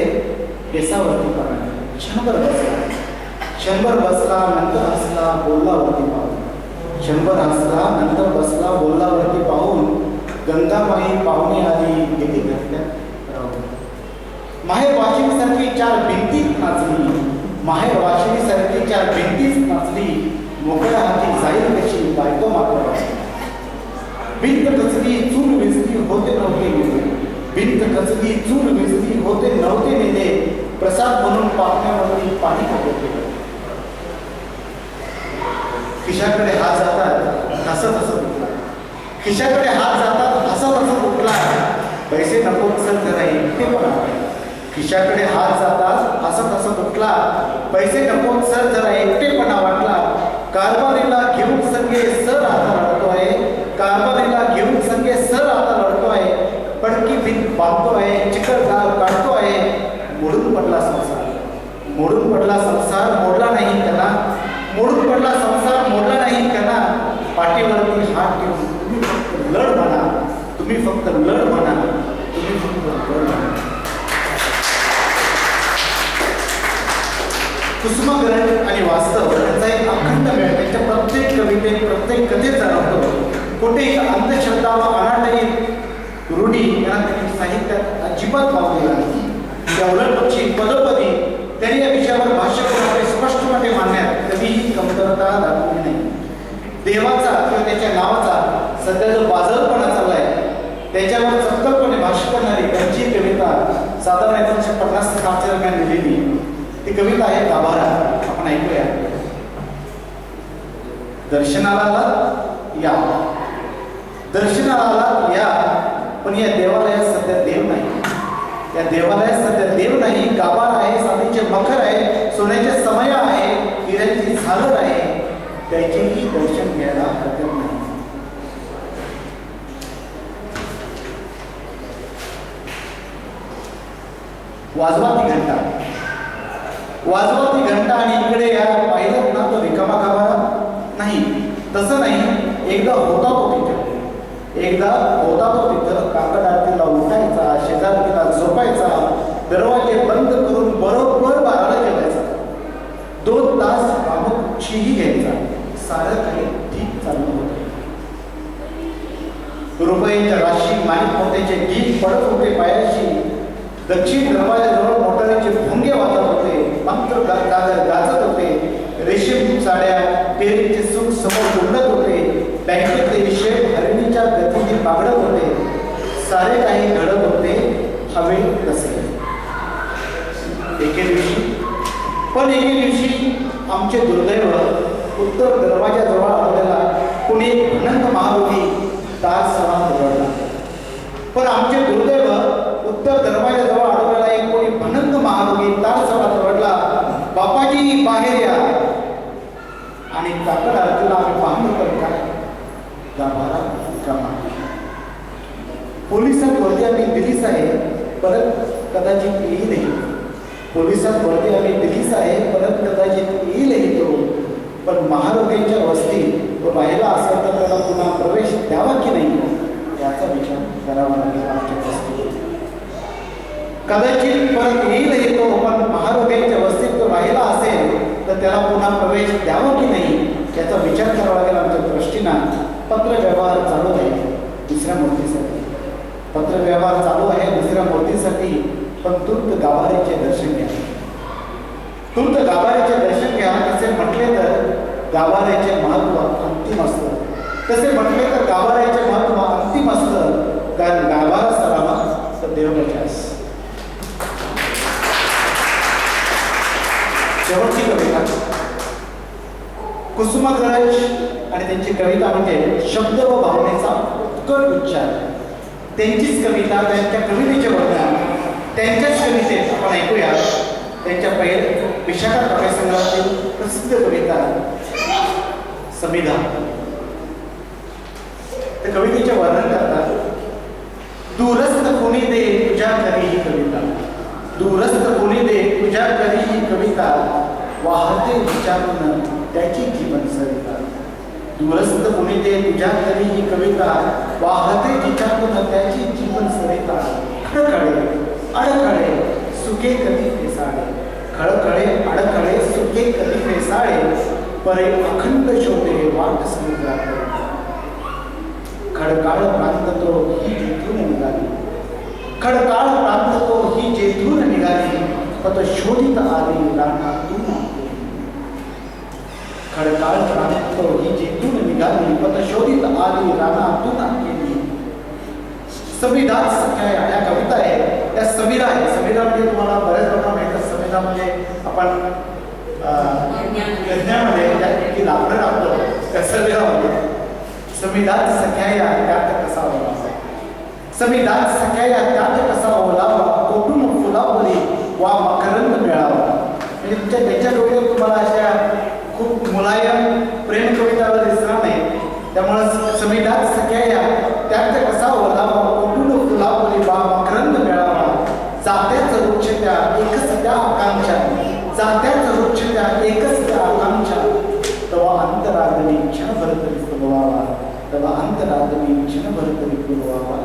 केसावरती पाणी क्षणभर बसला नंतर हसला बोलला वरती पाहून क्षणभर हसला नंतर बसला बोलला वरती पाहून गंगाबाई पाहुणे आली गेली घातल्यात राहून माहेर वाशिनीसारखी चार भिंतीत नाचली माहेर वाशिनीसारखी चार भिंतीच नाचली मोकळ्या हाती जाईल कशी बायको मात्र भिंत कचली चूल विजली होते नव्हते नेले भिंत कचली चूल विजली होते नव्हते नेले प्रसाद म्हणून पाकण्यावरती पाणी टाकले खिशाकडे हात जातात हसत हसत उठला खिशाकडे हात जातात हसत हसत उठला पैसे नको सर जरा एकटे पण खिशाकडे हात जातात हसत हसत उठला पैसे नको सर जरा एकटेपणा वाटला कारभारीला घेऊन संगे सर आता लढतोय कारभारीला घेऊन संगे सर आता लढतोय पडकी भिंत बांधतोय चिकट गाव काढतोय मोडून पडला संसार मोडून पडला संसार मोडला नाही त्यांना मोडून पडला संसार मोडला नाही त्यांना पाठीवरती हात ठेवून तुम्ही फक्त लढ म्हणा तुम्ही फक्त लढ म्हणा तुम्ही फक्त लढ म्हणा कुसुमाग्रहण आणि वास्तव यांचा एक अखंड मेळ त्यांच्या प्रत्येक कवितेत प्रत्येक कथेत जाणवतो कुठे एक अंधश्रद्धा व अनाटही रूढी यांना त्यांनी साहित्यात अजिबात वाव दिला नाही त्या उलट पक्षी पदोपदी त्यांनी या विषयावर भाष्य करणारे स्पष्टपणे मांडण्यात कधीही कमतरता दाखवली नाही देवाचा किंवा त्याच्या नावाचा सध्या जो बाजारपणा चाललाय त्याच्यावर चक्कलपणे भाष्य करणारी त्यांची कविता साधारण 1950 ते 60 दरम्यान लिहिलेली ती कविता आहे गाभारा आपण ऐकूया दर्शनाला या दर्शनाला आला या पण या देवालयात सध्या देव नाही या देवालयात सध्या देव नाही गाभारा आहे चांदीचे मखर आहे सोन्याचे समय आहे हिऱ्याची झालर आहे त्याचेही दर्शन घ्यायला हरकत नाही वाजवा ती घंटा वाजवा ती घंटा आणि इकडे या पाहिलं ना तो रिकामा गाभारा नाही तसं नाही एकदा होता तो तिथं एकदा होता तो तिथं काकड आरतीला उठायचा शेजारतीला झोपायचा दरवाजे बंद करून बरोबर 12ला जेवायचा 2 तास बाबूचीही घ्यायचा सारं काही ठीक चालू होतं रुपयाच्या राशी माणिक मोत्याचे गीत पडत होते पायाशी दक्षिण दरवाजाजवळ मोटारीचे भुंगे वाजत होते मंत्र गाजत होते रेशीम साड्या पेरीचे सुख समोर उडत होते बँकेतले विषय हरणीच्या गतीने बागडत होते सारे काही घडत होते हवे तसे. एके दिवशी आमचे दुर्दैव उत्तर दरवाजाजवळ आलेला कुणी एक भनंग महारोगी दार सभा उघडला. पण आमचे दुर्दैव उत्तर दरवाजाजवळ आलेला एक कोणी भनंग महारोगी दार सभा उघडला. बापाजी बाहेर या. आणि काकड आरतीला आम्ही पाहतो तर काय गाभारा गमा. पोलिसात वर्दी आम्ही दिलीच आहे, परत कदाचित येईलही. पोलिसात वर्दी आम्ही दिलीच आहे, परत कदाचित येईलही तो. पण महारोग्यांच्या वस्तीत तो राहिला असेल तर त्याला पुन्हा प्रवेश द्यावा की नाही याचा विचार करावा लागेल आमच्या वस्तीत. कदाचित परत येईलही तो, पण महारोग्यांच्या वस्तीत तो राहिला असेल तर त्याला पुन्हा प्रवेश द्यावा की नाही याचा विचार करावा लागेल आमच्या दृष्टीनं. पत्रव्यवहार चालू आहे दुसऱ्या मूर्तीसाठी. पत्रव्यवहार चालू आहे दुसऱ्या मूर्तीसाठी. पण तूर्त गाभाऱ्याचे दर्शन घ्या. तूर्त गाभाऱ्याचे दर्शन घ्या. तसे म्हटले तर गाभाऱ्याचे महत्व अंतिम असतं. तसे म्हटले तर गाभाऱ्याचे महत्व अंतिम असतं. कारण गाभारा सरावा तर देवबचास. शेवटची कविता कुसुमाग्रज आणि त्यांची कविता म्हणजे शब्द व भावनेचा उत्कट उच्चार. त्यांचीच कविता, त्यांच्या कवितेचे वर्णन त्यांच्याच कवितेत आपण ऐकूया. त्यांच्या पहिले विशाखा काव्यसंग्रहातील प्रसिद्ध कविता समिधा. त्या कवितेचे वर्णन करतात. दूरस्थ कोणी दे तुझ्या घरी ही कविता. दूरस्थ कोणी दे तुझ्या घरी ही कविता. वाहते विचारून त्याची जीवन सरिता. दूरस्थ कोणी दे तुझ्या घरी ही कविता. वाहते विचारून त्याची जीवन सरिता. खडखडे अडखळे सुखे कधी फेसाळे. खडखळे अडखळे सुखे कधी फेसाळे. परे अखंड शोधे वाट समुद्रात. खडकाळ प्रांत तो ही जेथून निघाली. खडकाळ प्रांत तो ही जेथून निघाली. पत शोधित आली रानातून. खडकाळ प्रांत तो ही जेथून निघाली. पत शोधित आली रानातून गेली. संविधान सख्या या कविता आहे. त्या समिधा आहे. समिधा म्हणजे तुम्हाला बऱ्याच लोकांना माहिती. समिधा म्हणजे आपण यज्ञामध्ये लाकडं टाकतो त्या समिधामध्ये. संविधान सख्या या त्यात कसा ओलावा. संविधान सख्या या त्यात कसा ओलावा. कोठून फुलावली वा मकरंद मिळावा. म्हणजे तुमच्या त्याच्या डोळ्यात तुम्हाला अशा खूप मुलायम प्रेम कवितावर दिसणार नाही. त्यामुळे संविधान सख्या या त्यात कसा ओलावा. कोठून फुलावली वा मकरंद मिळावा. जात्याच वृक्ष त्या एकच त्या आकांक्षा. जात्याच वृक्ष त्या एकच त्या आकांक्षा. तवा अंतरागनी क्षणभर तरी फुलवावा. तवा अंतरागनी क्षणभर तरी फुलवावा.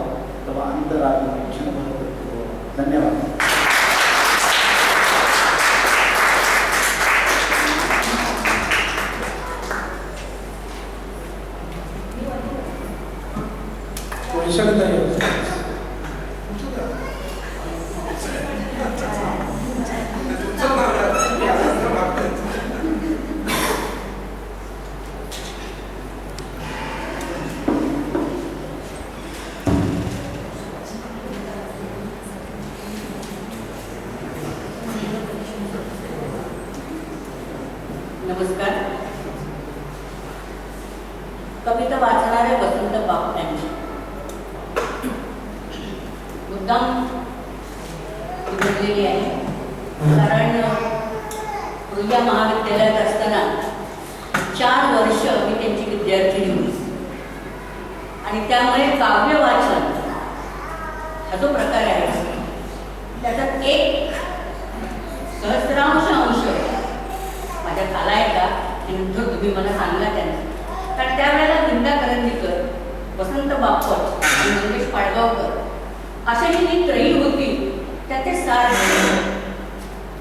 तवा अंतरागनी क्षणभर तरी फुलवावा. धन्यवाद. नमस्कार. कविता वाचणाऱ्या वसंत बापटांची मुद्दाम निवडलेली आहे. कारण रुईया महाविद्यालयात असताना 4 वर्ष मी त्यांची विद्यार्थिनी होती. आणि त्यामुळे काव्य वाचन हा जो प्रकार आहे त्याचा एक सहस्रांश अंश माझ्या खालाय का नंतर तुम्ही मला सांगला त्यांना. कारण त्यावेळेला विंदा करंदीकर, वसंत बापट आणि मंगेश पाडगावकर असे जी त्रयी होती त्याचे 7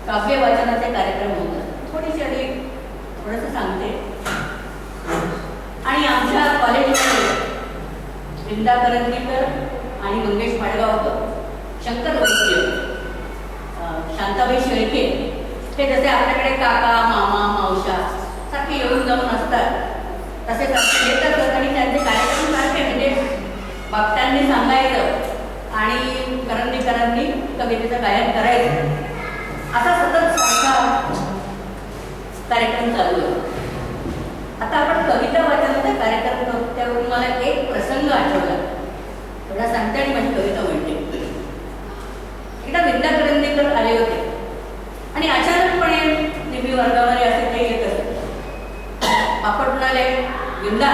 काव्य वाचनाचे कार्यक्रम होतात. थोडीशी थोडंसं सांगते. आणि आमच्या कॉलेजमध्ये विंदा करंदीकर आणि मंगेश पाडगावकर, शंकर वैद्य, शांताबाई शेळके हे जसे आपल्याकडे काका मामा मावशा सारखे येऊन जाऊन असतात तसे येतात. आणि त्यांचे कार्यक्रम सारखे म्हणजे बापटांनी सांगायचं आणि करंदीकरांनी कवितेचं गायन करायचं असा सतत सारखा कार्यक्रम चालू आहे. आता आपण कविता वाचनाचा कार्यक्रम करतो त्यावरून मला एक प्रसंग आठवला, थोडा सांगते आणि माझी कविता म्हणते. एकदा विंदा करंदीकर आले होते आणि अचानकपणे नेहमी वर्गामध्ये असे काही येत असत. आपण म्हणाले, विंदा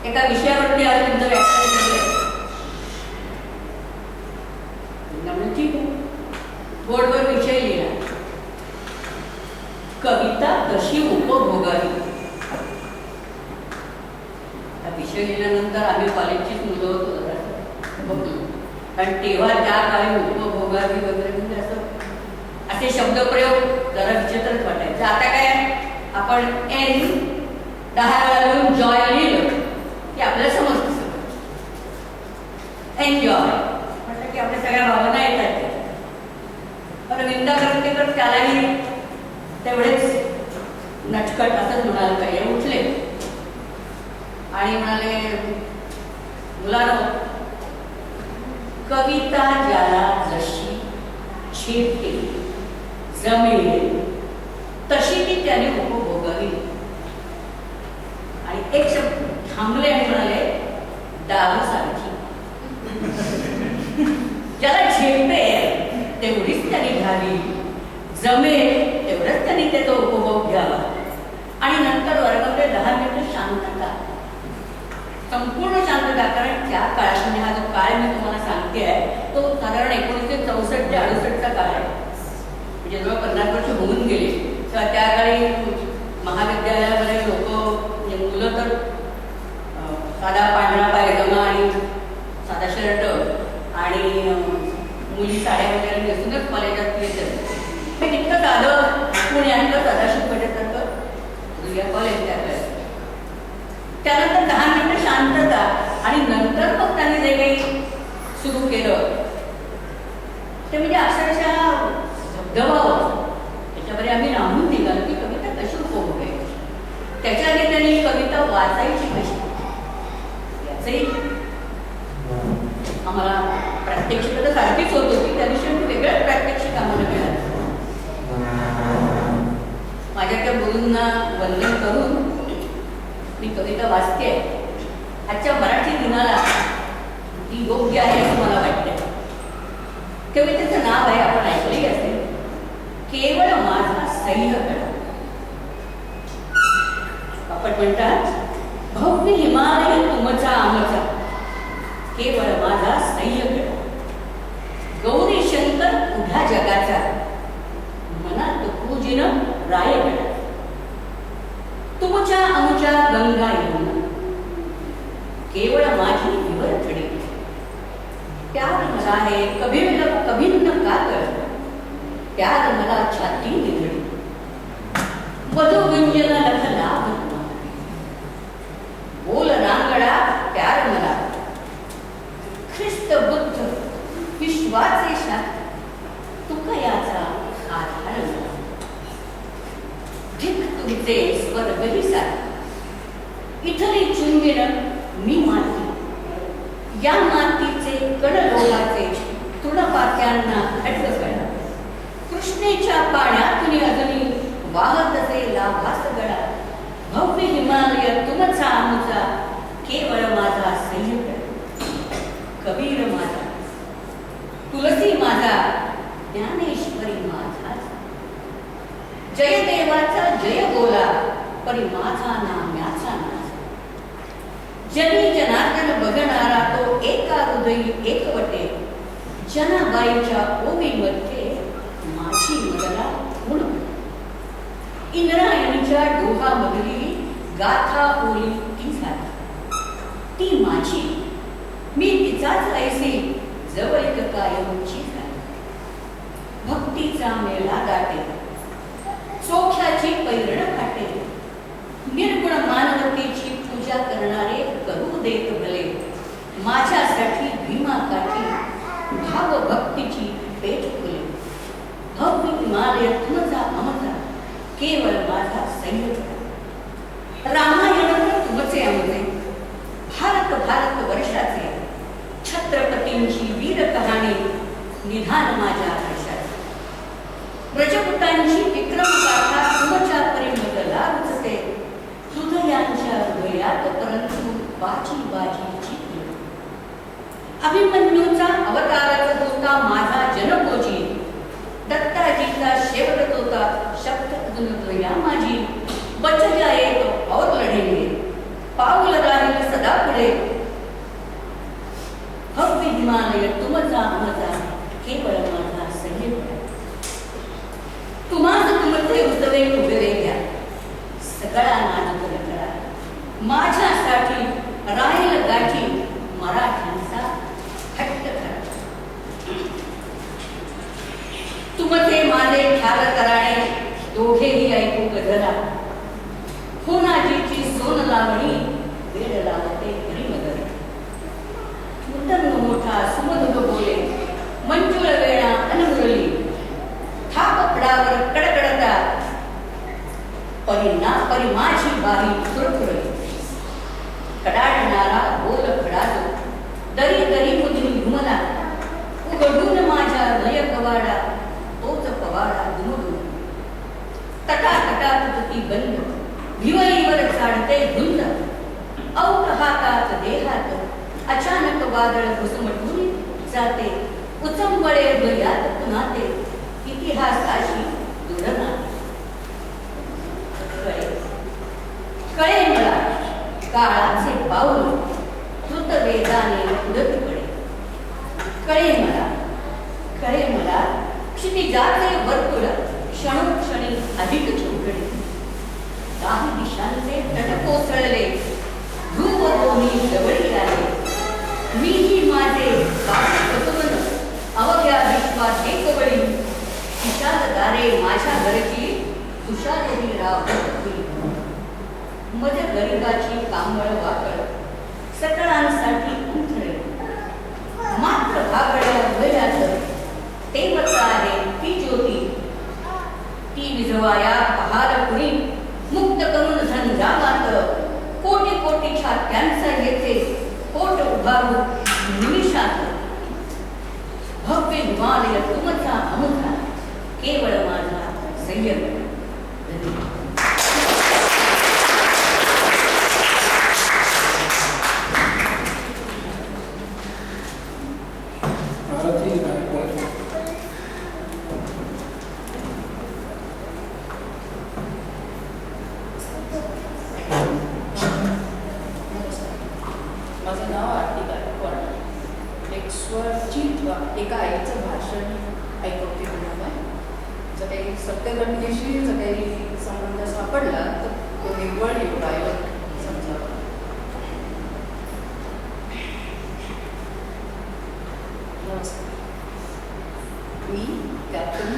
एका विषयावरती आज तुमचं व्याख्यान झालं. विंदा म्हणजे ठीक आहे. बोर्डवर विषय लिहिला, कविता कशी उपभोगावी. विषय लिहिल्यानंतर आम्ही कॉलेजचीच मुलं होतो बघतो, कारण तेव्हा त्या काळी उपभोगावी वगैरे म्हणजे असे शब्दप्रयोग जरा विचित्रच वाटायचे. आता काय आपण एन 10 वेळा लिहून जॉय लिहिलं की आपल्याला समजतं सगळं. एन्जॉय म्हटलं की आपल्या सगळ्या भावना येतात. पण विंदा करंदीकर त्यालाही तेवढेच नटखट असंच म्हणायला पाहिजे. उठले आणि म्हणाले, मुलांनो, कविता ज्याला जशी झेपते जमेल तशी ती त्याने उपभोगावी. आणि एक शब्द थांबले आणि म्हणाले, दारू सारखी. ज्याला झेपते तेवढीच त्याने घ्यावी, जमेल तेवढंच त्यांनी त्याचा उपभोग घ्यावा. आणि नंतर वर्गामध्ये 10 मिनिटं शांतता, संपूर्ण शांतता. कारण त्या काळात म्हणजे हा जो काळ मी तुम्हाला सांगते आहे तो साधारण 1964 ते 68चा काळ आहे. म्हणजे जेव्हा 50 वर्ष होऊन गेले तेव्हा त्या काळी महाविद्यालयामध्ये लोक म्हणजे मुलं तर साधा पांढरा पायजमा आणि साधा शर्ट आणि मुली साड्या वगैरे नेसूनच कॉलेजात येतात. हे तितकं साधं पुण्यातलं सदाशिव पेठेसारखं कॉलेज त्या काळात. त्यानंतर 10 मिनिटं शांतता आणि नंतर मग त्यांनी जे काही सुरू केलं ते म्हणजे अक्षरशः धबधबा होता. त्याच्यामध्ये आम्ही राहून निघालो की कविता कशी उपभोगायची, त्याच्या आधी त्यांनी कविता वाचायची कशी याचंही आम्हाला प्रात्यक्षिक तर सारखीच होत होती. त्या दिवशी वेगळ्याच प्रात्यक्षिक आम्हाला मिळालं. माझ्या त्या गुरूंना वंदन करून मी कविता वाचते. आजच्या मराठी दिनाला ती योग्य आहे असं मला वाटतं. कवितेचं नाव आहे, आपण ऐकलंही असेल, केवळ माझा सह्यगड. आपण म्हणतात, भव्य हिमालय तुमचा आमचा, केवळ माझा सह्यगड. गौरी शंकर उभ्या जगाचा, मनात पूजिन रायगड. तुमच्या आमच्या गंगा येऊन केवळ माझी विवरथडी. प्यार मला आहे कभिन्न कातळ, प्यार मला छाती निधडी. मधुगुंजन लख लाभ बोल रांगडा प्यार मला. ख्रिस्त बुद्ध विश्वाचे शास्त्र तुका याचा आधार मला. ठीक तुमचे स्वर्गही साथ इथली चुंबिन मी माती. या मातीचे कडलोहाचे तृणपात्यांना अटकळा. कृष्णेच्या पाण्यातून अजूनही वाहत असे लाभास गळा. भव्य हिमालय तुमचा आमचा, केवळ माझा सह्यगड. कबीर माझा, तुलसी माझा, ज्ञानेश्वरी माझा. जयदेवाचा जय बोला, परी माझा नाम्याचा नाच. जनी जनार्दन बघणारा तो एका हृदयी एकवटे. जनाबाईच्या ओवीमध्ये माझी मदला गुण. इंद्रायणीच्या डोहामधली गाथा ओली ती झाली. ती माझी, मी तिचाच ऐसे जवळीक कायमची झाली. भक्तीचा मेळा गाठे, चोख्याची पैरण काटे. निर्गुण मानवतेची पूजा करणारे करू देत भले. माझ्यासाठी भीमा काठी, भाव भक्तीची पेट खुले. भव्य हिमालय तुमचा आमचा, केवळ माझा सह्यगड. रामायण तुमचे आमचे, भारत भारत वर्षाचे. छत्रपतींची निधान माझ्या आकाशात ब्रजपुटांची विक्रमगाथा तुमच्या परिमगला रुचते हृदयांच्या हृदयात परंतु बाजी बाजीची अभिमन्यूचा अवतारच होता माझा जनकोजी दत्ताजीचा शेवट होता शब्द अजून या माझी बचल्या एक और लढेंगे पाऊल राहील सदा पुढे भव्य हिमालय तुमचा मजा केवळ माझा संयम तुम्हाच तुमचे उजवे उभे घ्या सगळा नाजूक लकडा माझ्यासाठी राहील गाठी मराठ्यांचा हट्ट करा तुमचे माझे ठार कराणे दोघेही ऐकू गजरा होनाजीची सोन लावणी वेळ लावते हरिमगर नूतन मोठा सुमधुर बोले मंजुळ वेळा अनमुरली थाप फडावर कडकडता परी माझी बारी थुरथुरली कडाडणारा बोल फडालो दरी दरी मुजून घुमला उघडून माझ्या लय कवाडा तोच पवाडा दुमडून तटातटा तुटती बंद भिवईवर चाडते धुंद औत हातात देहात अचानक वादळ घुसमटून जाते उचंबळे भयात पुन्हा ते इतिहासाशी जुळना कळे मला काळाचे पाऊल द्रुत वेगाने उडत पडे कळे मला क्षितिजाचे वर्तुळ क्षणोक्षणी अधिक चौकडे काही दिशांचे तट कोसळले ध्रुव दोन्ही जवळी आले मीही माझे बसवून अवघ्या विश्वात एकवळी विषाददारे माझ्या घरची तुषारही रावली मज गरीबाची कांबळ वाकळ सकळांसाठी उंथळे मात्र भागड्या भयात तेवत आहे ती ज्योती ती विझवाया पहार कुणी मुक्त करून झंझावात कोटी कोटी छात्यांचा येथे पोट उभारू निमिषात भव्य हिमालय तुमचा अमुका केवळ माझा संयम भारती गायकवाड. माझं नाव आरती गायकवाड. एक स्वरचित एका आईचं भाषण ऐकवते तुम्हाला. जर काही सत्यघटनेशी जर काही संबंध सापडला तर तो निव्वळ युगायला समजावा. नमस्कार. मी त्यातून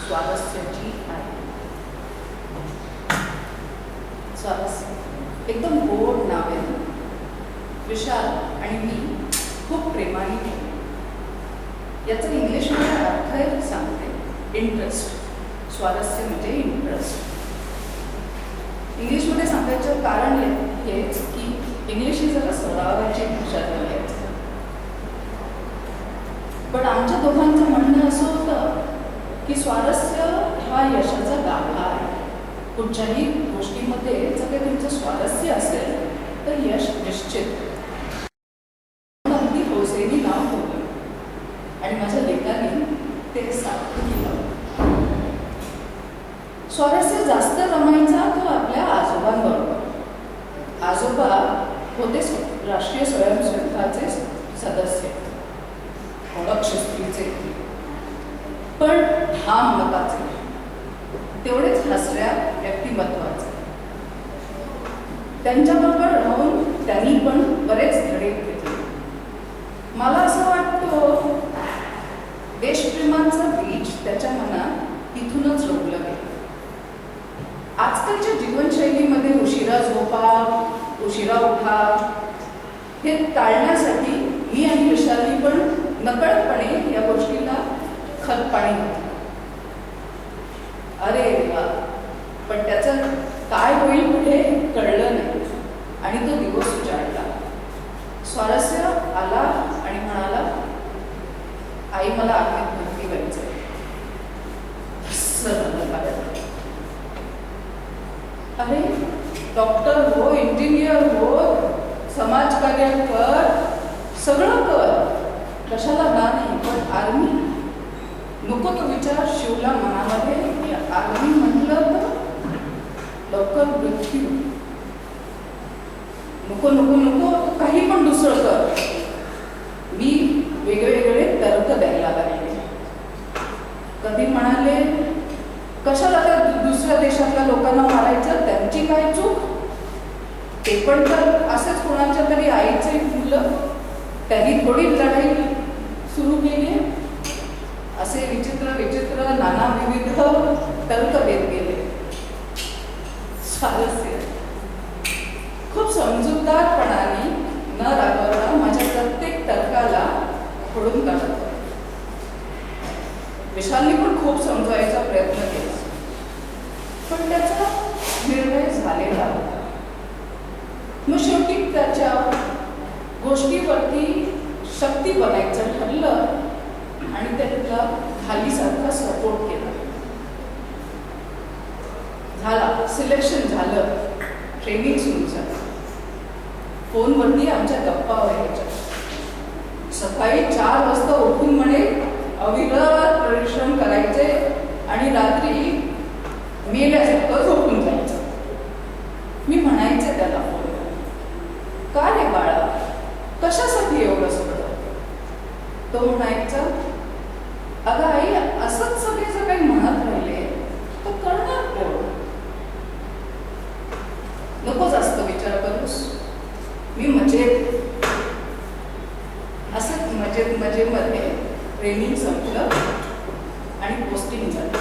स्वारस्याची आहे. स्वारस्य एकदम गोड नाव आहे. विशाल आणि मी खूप प्रेमाने याचा इंग्लिशमध्ये अर्थ सांगते. इंटरेस्ट. स्वारस्य म्हणजे इंटरेस्ट. इंग्लिशमध्ये सांगायचं कारण हेच की इंग्लिश ही जरा सरावाची भाषा झाली आहे. पण आमच्या दोघांचं म्हणणं असं होतं की स्वारस्य हा यशाचा गाभा आहे. कुठच्याही गोष्टीमध्ये जर काही तुमचं स्वारस्य असेल तर यश निश्चित. अगदी हौसेने नाव होतं आणि माझ्या लेखाने ते साध्य केलं. स्वारस्य जास्त रमायचा तो आपल्या आजोबांबरोबर. आजोबा होते राष्ट्रीय स्वयंसेवकाचे सदस्य, ओळख शास्त्रीचे, पण ठाम मताचे, तेवढेच हसऱ्या व्यक्तिमत्वाचे. त्यांच्याबरोबर राहून त्यांनी पण बरेच धडे घेतले. मला असं वाटतं देशप्रेमाचं बीज त्याच्या मनात इथूनच रोवलं गेलं. आजकालच्या जीवनशैलीमध्ये उशिरा झोपा, उशिरा उठा हे टाळण्यासाठी मी आणि विशाली पण नकळतपणे या गोष्टीला खतपाणी घातलं. अरे देवा, पण त्याचं काय होईल पुढे कळलं नाही आणि तो दिवस उजाडला. स्वारस्य आला आणि म्हणाला, आई मला आज्ञा अरे डॉक्टर हो, इंजिनियर हो, समाजकार्य कर, सगळं कर, कशाला ना नाही, पण आर्मी नको तो विचार शिवला मनामध्ये की आर्मी म्हटलं तर लवकर मृत्यू. नको नको नको, काही पण दुसरं कर. मी वेगवेगळे तर्क द्यायला लागले. कधी म्हणाले कशाला त्या दुसऱ्या देशातल्या लोकांना मारायचं, त्यांची काय चूक, ते पण तर असंच कोणाच्या तरी आईचे मुलं, त्यांनी थोडी लढाई सुरू केली. असे विचित्र विचित्र नाना विविध तर्क देत गेले. स्वारस्य खूप समजूतदारपणाने न रागवता माझ्या प्रत्येक तर्काला फोडून काढत. विशालने पण खूप समजवायचा प्रयत्न केला, पण त्याचा निर्णय झालेला होता. मग शेवटी त्याच्या गोष्टीवरती शक्ती बनायचं ठरलं आणि त्याला खालीसारखा सपोर्ट केला. झाला, सिलेक्शन झालं, ट्रेनिंग सुरू झालं. फोनवरती आमच्या गप्पा व्हायच्या. सकाळी 4 वाजता उठून म्हणे अविरत परिश्रम करायचे आणि रात्री मेल्यासारखं झोपून जायचं. मी म्हणायचे त्याला फोनवर, का रे बाळा, कशासाठी एवढं सगळं? तो म्हणायचा, अगं आई, असंच सगळे जर काही म्हणत राहिले तर करणार कोण? नको जास्त विचार करूस, मी मजेत. असंच मजेमध्ये ट्रेनिंग संपलं आणि पोस्टिंग झालं.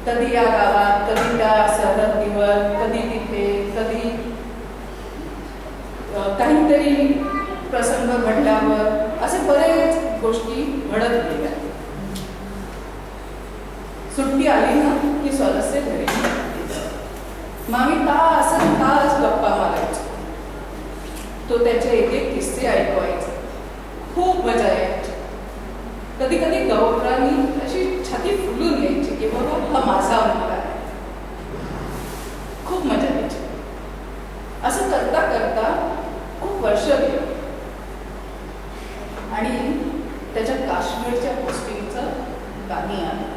कधी या गावात, कधी त्या सरहद्दीवर, कधी तिथे, कधी काहीतरी प्रसंग घडल्यावर असे बरेच गोष्टी घडत गेल्या. सुट्टी आली ना की स्वारस्य घरी मग आम्ही तास गप्पा मारायचो. तो त्याचे एक एक किस्से ऐकवायचे. खूप मजा यायची. कधी कधी गौरांनी अशी छाती फुलून यायची की बाबा हा माझा मुलगा आहे. खूप मजा यायची. असं करता करता खूप वर्ष गेली आणि त्याच्या काश्मीरच्या पोस्टिंगचं गाणी आलं.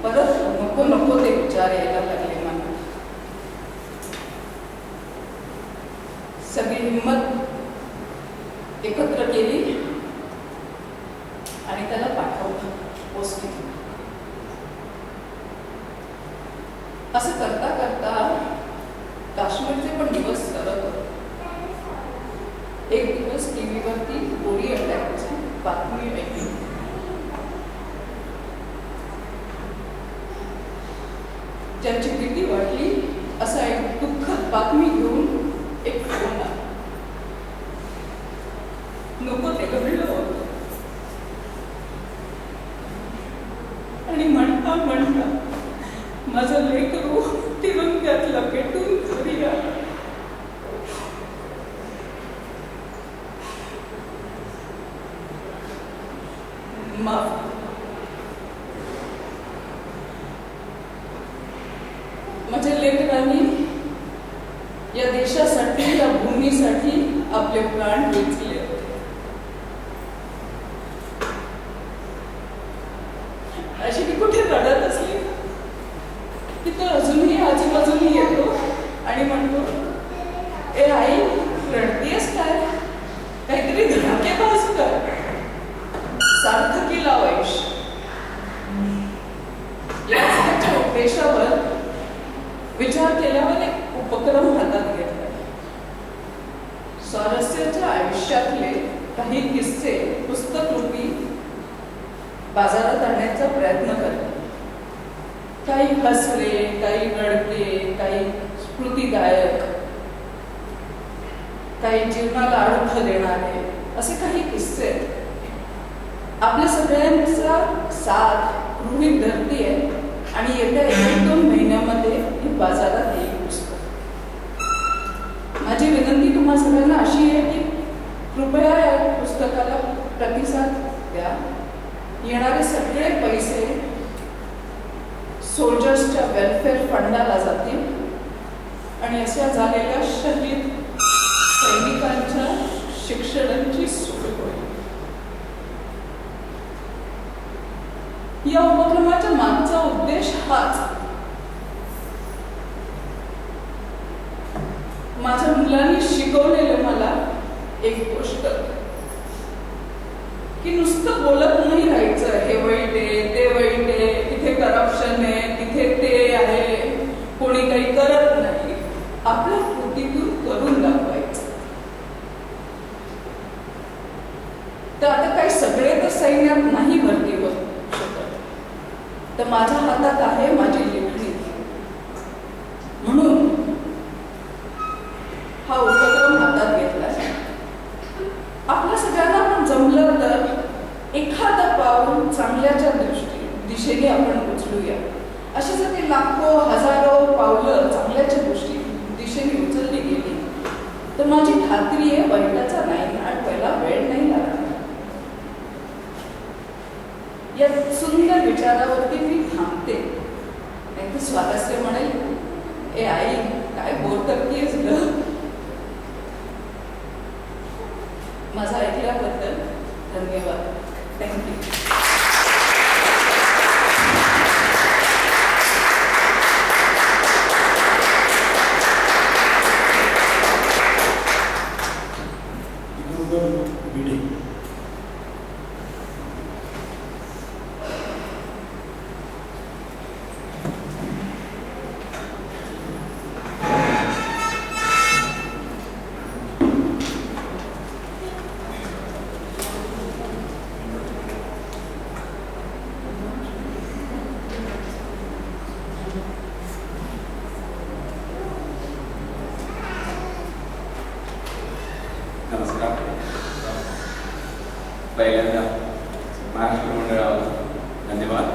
परत नको नको ते विचार यायला लागले मला. सगळी हिंमत एकत्र केली आणि त्याला पाठवलं पोस्टिंग. असं करता करता काश्मीरचे पण दिवस सरत होते. एक दिवस टीव्हीवरती गोळी अटॅकची बातमी ऐकली. ज्यांची भीती वाटली असा एक दुःखद बातमी घेऊन एक फोन आला. नको ते घडलं होतं आणि म्हणता म्हणता माझं लेकरू तिरंग्यातलं पेटून घरी आलं. माफ. माझ्या लेकरांनी या देशासाठी, या भूमीसाठी आपले प्राण वेचले होते. अशी मी कुठे रडत असली की तो अजूनही आजूबाजूनी येतो आणि म्हणतो, ए आई, रडतीयस काय? काहीतरी धडाकेबाज कर, सार्थकी लाव आयुष्य. याच त्याच्या उद्देशावर विचार केल्यावर एक उपक्रम हातात घेतला. स्वारस्याच्या आयुष्यातले काही किस्से पुस्तक रूपी बाजारात आणण्याचा प्रयत्न करते. काही हसरे, काही रडके, काही स्मृतिदायक, काही जीवनाला अर्थ देणारे असे काही किस्से आपल्या सगळ्यांचा साथ गृहीत धरतीये आणि येत्या 1-2 महिन्यामध्ये ही बाजारात येईल पुस्तक. माझी विनंती तुम्हा सगळ्यांना अशी आहे की कृपया या पुस्तकाला प्रतिसाद द्या. येणारे सगळे पैसे सोल्जर्सच्या वेलफेअर फंडाला जातील आणि अशा झालेल्या शहीद सैनिकांच्या शिक्षणाची सोय होईल. या उपक्रमाच्या मागचा उद्देश हाच. माझ्या मुलांनी शिकवलेलं मला एक गोष्ट, की नुसतं बोलत नाही राहायचं हे वाईट आहे ते वाईट आहे, तिथे करप्शन आहे तिथे ते आहे, कोणी काही करत नाही. आपल्या कृतीतून करून दाखवायचं. तर आता काही सगळे तर सैन्यात नाही भरती होत शकत, तर माझ्या हातात आहे माझी लेखणी. म्हणून हा उपक्रम हातात घेतला. आपल्या सगळ्यांना आपण जमलं तर एखादं पाऊल चांगल्याच्या दिशेने आपण उचलूया. अशी जर ते लाखो हजारो पावलं चांगल्याच्या दिशेने उचलली गेली तर माझी खात्री आहे वाईटाचा नायनाट व्हायला वेळ नाही लागणार. या सुंदर विचारावरती मी थांबते. नाही तर स्वारस्य म्हणेल, ए आई काय बोर करतेस ग. माझा ऐकल्याबद्दल धन्यवाद. थँक्यू. नमस्कार. पहिल्यांदा महाराष्ट्र मंडळाला धन्यवाद.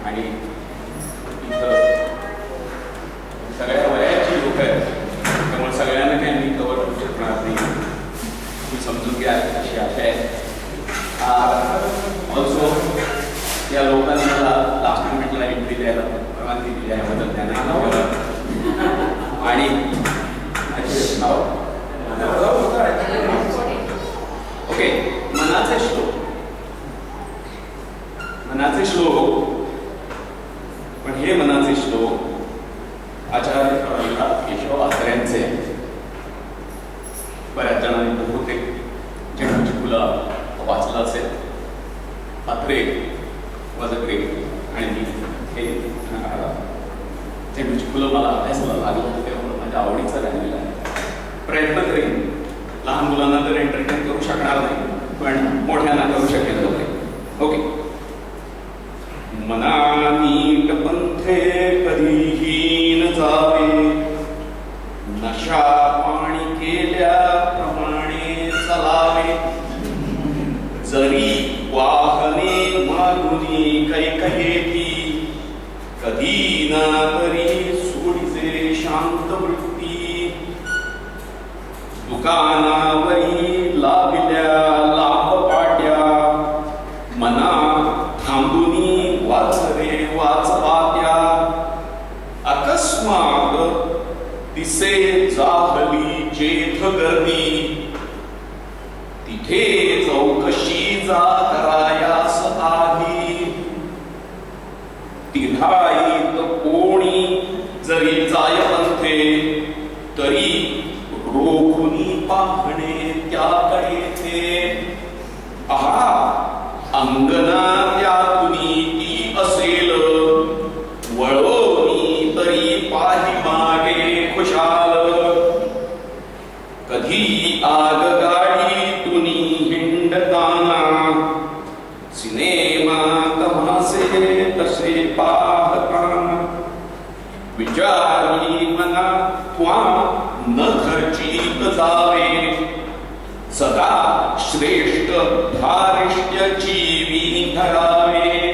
आणि इथं सगळ्या वयाची लोक आहेत, त्यामुळे सगळ्यांना काही मी कवर करू शकणार नाही. तुम्ही समजून घ्या अशी आशा आहे. ऑल्सो या लोकांनी मला लास्ट मिनिटला एंट्री द्यायला परवानगी दिली आहे, याबद्दल त्यांना आणि ओके. मनाचे श्लोक पण हे मनाचे श्लोक आचार्य केशव आत्र्यांचे. बऱ्याच जणांनी बहुतेक झेंडूची फुलं वाचलं असेल. Atre was a great. आणि हे झेंडूची फुलं मला अभ्यासाला लागलं होतं, तेव्हा माझ्या आवडीचं राहिलेलं आहे. प्रयत्न करीन. लहान मुलांना तर एंटरटेन करू शकणार नाही, पण मोठ्यांना करू शकेल होते. ओके. मनानीट पंथे कधीही न जावे, नशा पाणी केल्याप्रमाणे चलावे. जरी वाहने मागुनी कैकयेती, कधी ना तरी सोडीचे शांत वृत्ती. दुकानावरी लाभल्या लाभ पाट्या, मना थांबुनी वाच रे वाच पात्या. अकस्मात दिसे जाहली जेथ गर्दी, तिथे चौकशी जा करायास आधी. तिघाईत कोणी जरी जाय पंथे, तरी रोखुनी पाहणे त्याकडे थे. आहा अंगना त्यातुनी ती असेल, वळोनी तरी पाही मागे खुशाल. कधी आगगाडी तुनी हिंडताना, सिनेमा तमासे तसे पाहताना. विचारी मना त्वा न खर्चित जावे, सदा श्रेष्ठ धारिष्ट्य जीवी धरावे.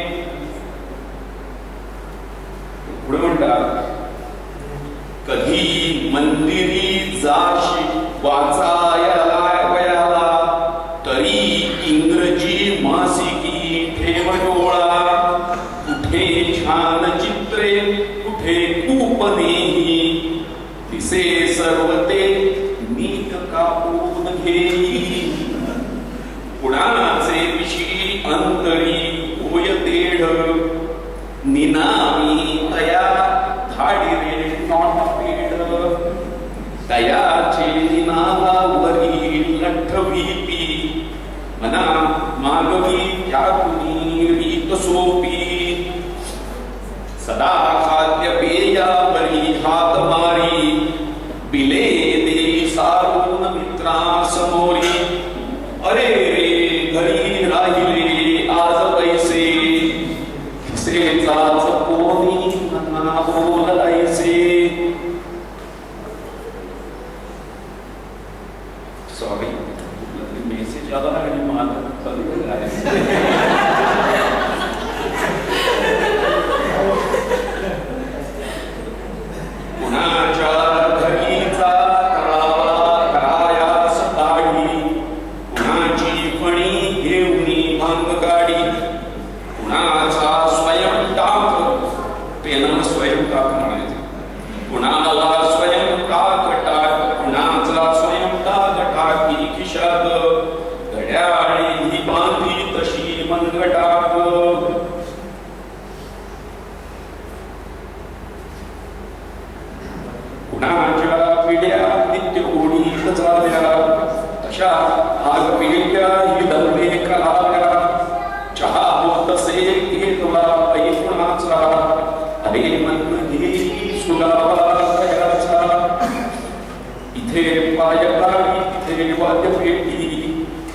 पुढे म्हणतात, कधी मंदिरी जाशी वाचायला वयाला, तरी इंग्रजी मासिकी ठेव डोळा. कुठे छान विधान चित्रे कुठे कूपनेही दिसे सर्व ते नीट कापून घेई पुणाचे विशी अंतरी होय तेढ निनामी तया धाडी रे नॉट पेड तयाचे निनावावरी लठ्ठ भीती मना मागवी त्यातुनी रीत सोपी सदा खाद्य पेयावरी हात मारी बिले देई सारून मित्रा समोरी अरे रे घरी राहिले आज पैसे खिसेचाच कोणी मना बोलायचे सॉरी मेसेज आला आणि माझं कधी आहे कुणाच्या घरीचा करावा करायास दाढी कुणाची फणी घेऊनी भांग गाडी कुणाचा स्वयंटाक पेनानं स्वयंटाक म्हणायचे कुणाला स्वयंटाक टाक कुणाचा स्वयंटाक टाकी खिशात घड्याळी ही बांधी तशी मनगटाक कुणाच्या पिढ्या नित्य ओढीत चालल्या तशा आग पिढ्या ही दंबे कराव्या चहा तसे घेतला पैकुणाचा अरे मन घेई सुगावा कयाचा इथे पायकाळी इथे वाद्यपेटी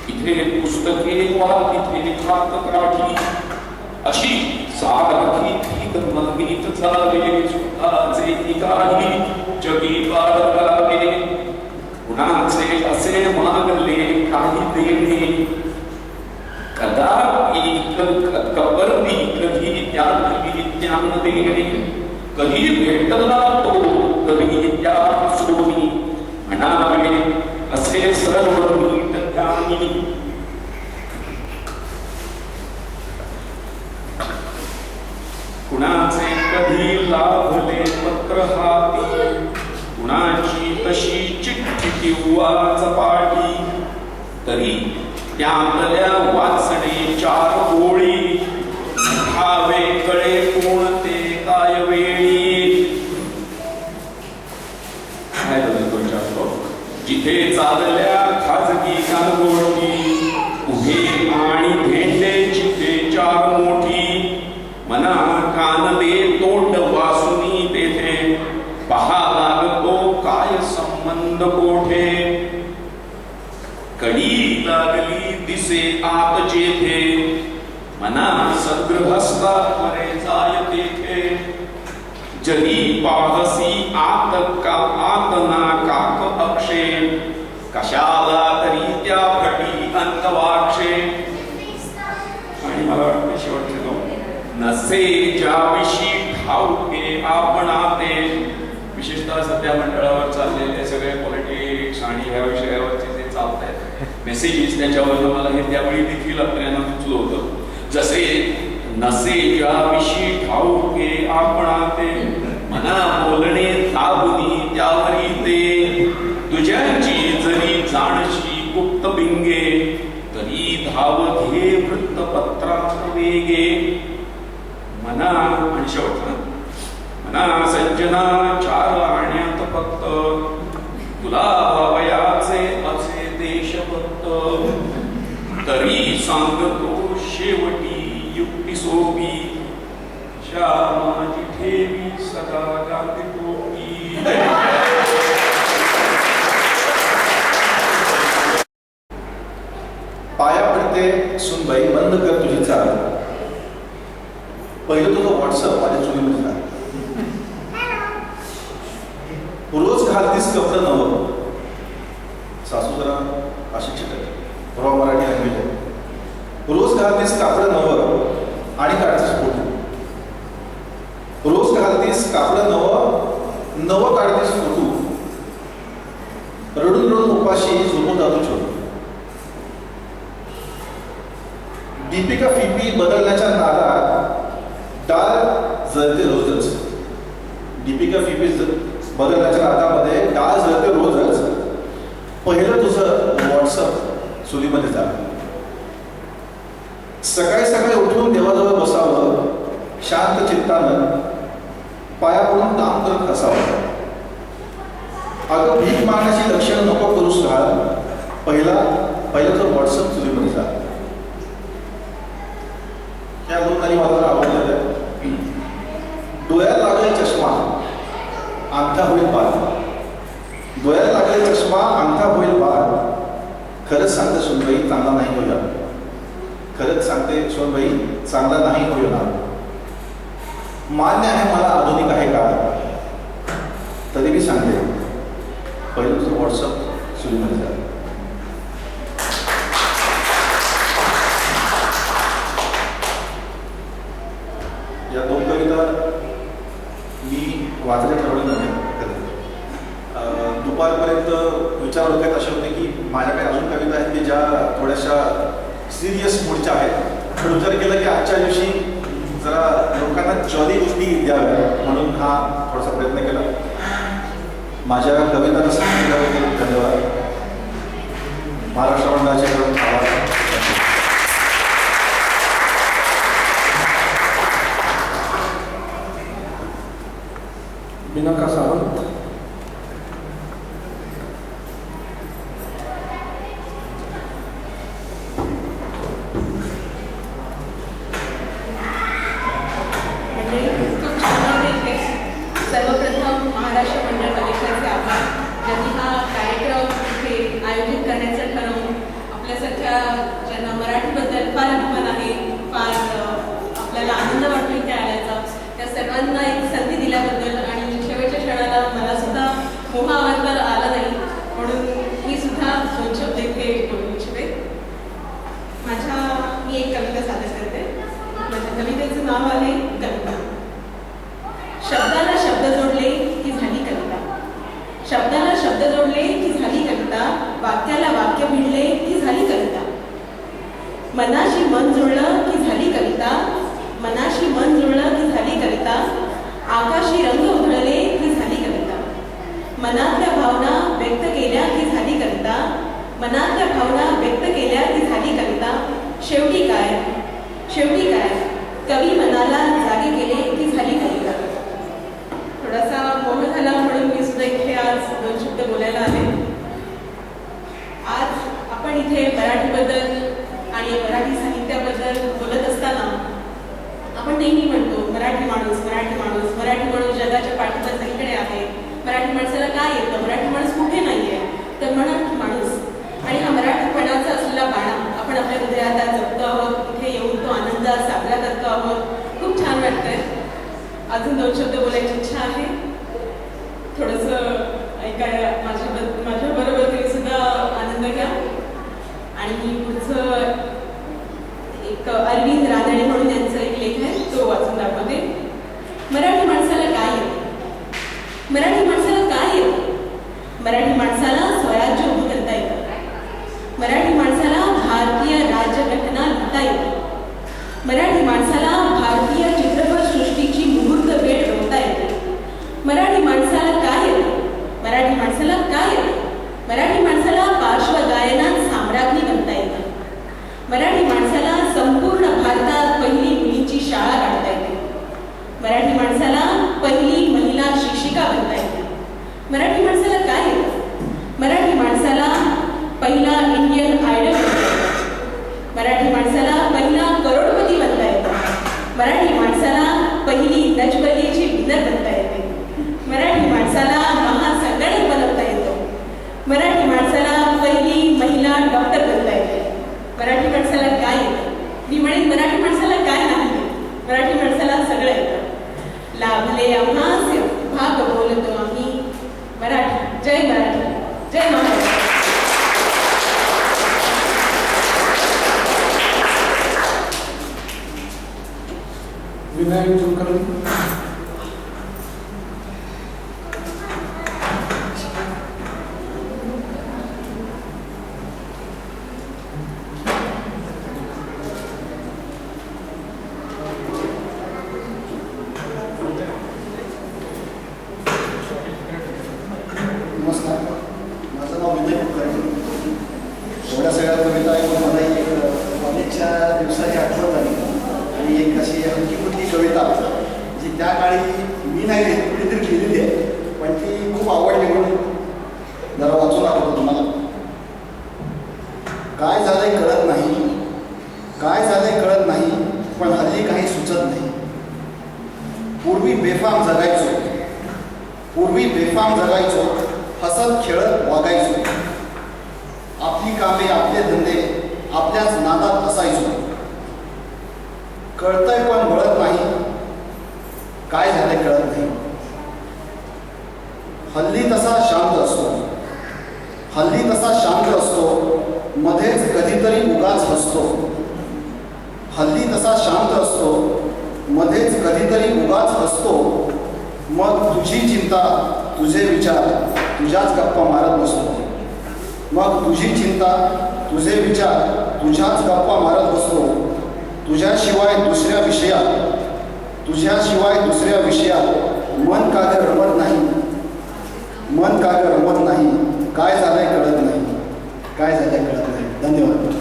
इथे पुस्तके वा तिथे खात काठी अशी सारखी ठीक मगीत चाले सुखाचे काही जगी बाळगावे कुणाचे असे मागले काही देणे कदापि कबरती कधी त्यातली ज्ञान देणे कधी भेटला तो कधी त्या सोनी म्हणावे असे सर्व नीट त्यानी कुणाचे कधी लाभले पत्र हाती कुणाची तशी चिठ्ठी किंवा चपाटी तरी त्यातल्या वाचणे चार ओळी भावे कळे कोणते काय वेळी जिथे चालल्या खाजगी गारगोटी उभे आणि भेंडे जिथे चार मोठी मना कान दे तोंड वासुनी तेथे पहा लागतो काय संबंध कोठे कडी लागली दिसे आत जेथे मना सद्गृहस्था परे जाय तेथे जरी पाहसी आत का आत ना काक अक्षे कशाला तरी त्या फटी अंतवाक्षे आणि मला वाटतं शेवटचे दोन नसे ज्याविषयी ठाऊके आपणाते विशेषतः सध्या मंडळावर चाललेले सगळे पॉलिटिक्स आणि ह्या विषयावरचे जे चालत आहेत मेसेजेस त्याच्यावर मला हे त्यावेळी देखील आपल्याला सुचलं होतं जसे नसे ज्याविषयी ठाऊके आपणाते मना बोलणे ताबुनी त्यावरी ते तुझ्यांची जरी जाणशी गुप्त बिंगे तरी धाव घे वृत्तपत्रात वेगे मना आणि शेवटचा मना संजना चार आणण्यात फक्त तुला भावयाचे असे देशभक्त तरी सांगतो शेवटी युक्ती सोपी श्यामाची ठेवी सदा गांधी टोपी पाया पडते सुनबाई बंद कर तुझी चाल पहिलं तुझं व्हॉट्सअप माझ्या चुलीमध्ये जा रोज घालतीस कपडं नवं सासू जरा अशिक्षित आहे रॉ मराठी लँग्वेज आहे रोज घालतीस कापडं नवं आणि काढतीस फोटो रोज घालतीस कापडं नवं नवं काढतीस फोटो रडून रडून उपाशी झोपून जातो छोटू दीपिका फिपी बदलण्याच्या नादात डाळ जळते रोजच. दीपिका फिफीज बदलण्याच्या नादामध्ये डाळ जळते रोजच. पहिलं तुझं व्हॉट्सअप चुलीमध्ये जा. सकाळी सकाळी उठून देवाजवळ बसावं, शांत चित्तानं पाया पडून काम करत असावं. अगं भीक मागण्याची लक्षणं नको करूस घाल. पहिला तो व्हॉट्सअप चुलीमध्ये जा. या दोन तारी मला आवडलेलं आहे. डोळ्यात लागलेला चष्मा अंगठा होईल बाळ. डोळ्यात लागलेला चष्मा अंगठा होईल बाळ. खरंच सांगते सोनबाई चांगला नाही होईल. खरंच सांगते सोनबाई चांगला नाही होणार. मान्य आहे मला आधुनिक आहे का, तरी मी सांगते पहिलं तुझं व्हॉट्सअप सुरूमध्ये जा. या दोन कविता मी वाचल्या ठरवले नव्हते. दुपारपर्यंत विचार डोक्यात असे होते की माझ्याकडे अजून कविता आहेत की ज्या थोड्याशा सिरियस मूडच्या आहेत. पण विचार केला की आजच्या दिवशी जरा लोकांना जॉली गोष्टी द्याव्या म्हणून हा थोडासा प्रयत्न केला. माझ्या कवितांना सांगितल्याबद्दल धन्यवाद. महाराष्ट्र मंडळाचे कडून आभार. बिनाका सावंत. सर्वप्रथम महाराष्ट्र मंडळ कलेक्टरचे आभार, ज्यांनी हा कार्यक्रम इथे आयोजित करण्याचं ठरवून आपल्यासारख्या ज्यांना मराठीबद्दल फार अभिमान आहे, फार आपल्याला आनंद वाटतो इथे आल्याचा, त्या सर्वांना एक संधी दिल्याबद्दल. आणि शेवटच्या क्षणाला मला सुद्धा मोह आवडता आला नाही म्हणून मी सुद्धा दोन शब्द इथे बोलू इच्छिते. मी एक कविता सादर करते. माझ्या कवितेचं नाव आहे कविता. शब्दाला शब्द जोडले की झाली कविता. शब्दाला शब्द जोडले की झाली कविता. वाक्याला वाक्य भिडले की झाली कविता. मनाशी मन जुळलं की झाली कविता. मनाशी मन जुळलं की झाली कविता. आकाशी रंग उधळले की झाली कविता. मनातल्या भावना व्यक्त केल्या की झाली कविता. मनातल्या भावना व्यक्त केल्या की झाली कविता. शेवटी काय, शेवटी काय, कवी मनाला जागे केले की झाली कविता. थोडासा मोह झाला म्हणून मी सुद्धा इथे आज दोन शब्द बोलायला आले. आज आपण इथे मराठीबद्दल आणि मराठी साहित्याबद्दल बोलत असताना आपण नेहमी म्हणतो मराठी माणूस, मराठी माणूस, मराठी माणूस जगाच्या पाठीवर सगळीकडे आहे. मराठी माणसाला काय येतं, मराठी माणूस कुठे नाही आहे, तर मराठी माणूस. आणि हा मराठीपणाचा असलेला बाणा आपण आपल्या हृदयात जपतो आहोत. इथे येऊन तो आनंद साजरा करतो आहोत. खूप छान वाटतंय. अजून दोन शब्द बोलायची इच्छा आहे. थोडंसं ऐकायला माझ्याबरोबर तरी सुद्धा आनंद घ्या. आणि पुढचं एक अरविंद रानडे म्हणून यांचा एक लेख आहे, तो वाचून दाखवते. मराठी माणसाला काय येतं, मराठी माणसाला काय येतं. मराठी माणसाला स्वराज्य उभं करता येतं. मराठी माणसाला भारतीय राज्यघटना लिहिता येते. मराठी माणसाला भारतीय चित्रपट सृष्टीची मुहूर्त भेट रोवता येते. मराठी माणसाला काय येतं, मराठी माणसाला काय येतं. मराठी माणसाला पार्श्वगायनात साम्राज्ञी बनता येतं. मराठी माणसाला संपूर्ण भारतात पहिली मुलींची शाळा काढता येते. मराठी माणसाला पहिली महिला शिक्षिका बनता येते. मराठी माणसाला काय येतं, मराठी माणसाला पहिला इंडियन आयडल बनता येतं. मराठी माणसाला पहिला करोडपती बनता येतं. मराठी माणसाला पहिली नजबलीची विनर बनता येते. मराठी माणसाला महासंगणक बनवता येतो. मराठी माणसाला पहिली महिला डॉक्टर बनता येते. मराठी माणसाला काय येतं, मी म्हणेन मराठी माणसाला काय नाही, मराठी माणसाला सगळं येतं. लाभले आम्हास भाग बोलतो आम्ही. मराठी, जय मराठी, जय महाराष्ट्र. विनायक कुलकर्णी. मी नाही लिहिली, कुणीतरी लिहिलेली आहे, पण ती खूप आवडली म्हणून जरा वाचून दाखवतो तुम्हाला. काय झालंय कळत नाही, काय झालंय कळत नाही, पण हल्ली काही सुचत नाही. पूर्वी बेफाम जगायचो, पूर्वी बेफाम जगायचो, हसत खेळत वागायचो. आपली कामे आपले धंदे आपल्याच नादात असायचो. कळतंय पण वळत नाही, काय झालंय कळत नाही. हल्ली तसा शांत असतो, हल्ली तसा शांत असतो, मध्येच कधीतरी उगाच हसतो. हल्ली तसा शांत असतो, मध्येच कधीतरी उगाच हसतो. मग तुझी चिंता तुझे विचार तुझ्याच गप्पा मारत बसतो. मग तुझी चिंता तुझे विचार तुझ्याच गप्पा मारत बसतो. तुझ्याशिवाय दुसऱ्या विषयात, तुझ्याशिवाय दुसऱ्या विषयात मन का ग रमत नाही, मन का ग रमत नाही. काय झालंय कळत नाही, काय झालंय कळत नाही. धन्यवाद.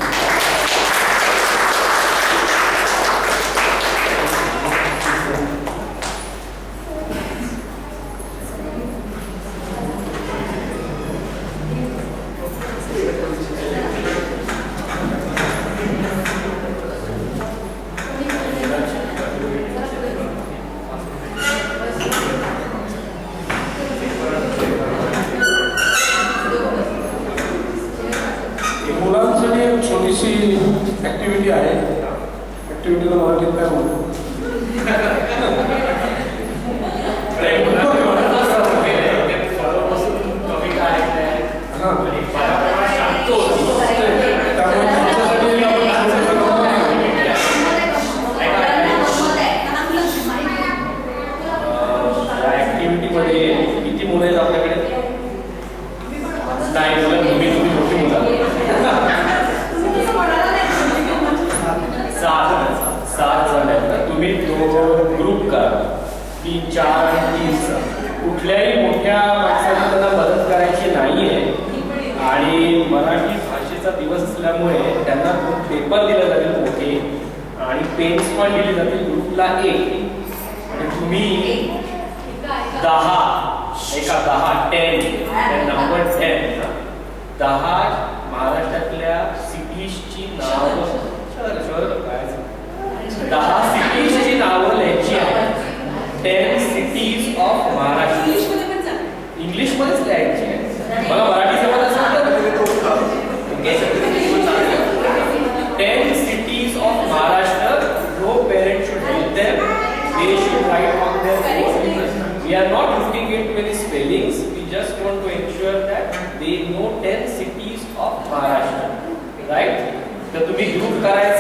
मुलांसाठी एक छोटीशी ॲक्टिव्हिटी आहे. ॲक्टिव्हिटीला मराठीत काय म्हणतो? ॲक्टिव्हिटीमध्ये किती मुलं आहेत आपल्याकडे? नाही मुलं, तुम्ही मोठी मुलं. 7 जण आहेत. तुम्ही ग्रुप करा, 3, 4 आणि 3. कुठल्याही मोठ्या माणसाला त्यांना मदत करायची नाही आहे. आणि मराठी भाषेचा दिवस असल्यामुळे त्यांना 2 पेपर दिले जातील मोठे आणि पेन्स पण दिले जातील ग्रुपला 1. आणि तुम्ही 10 नंबर 10 महाराष्ट्रातल्या सिटीजची नावं 10 सिटीजची नावं लिहायची आहेत. 10 सिटीज ऑफ महाराष्ट्र. इंग्लिशमध्येच लिहायची आहे. मला मराठी जमत असेल तर 10 cities of Maharashtra. No parent should help them. They should write on their own. We are not looking into any spellings. We just want to ensure that they know 10 cities of Maharashtra. Right? तर तुम्ही group करायचा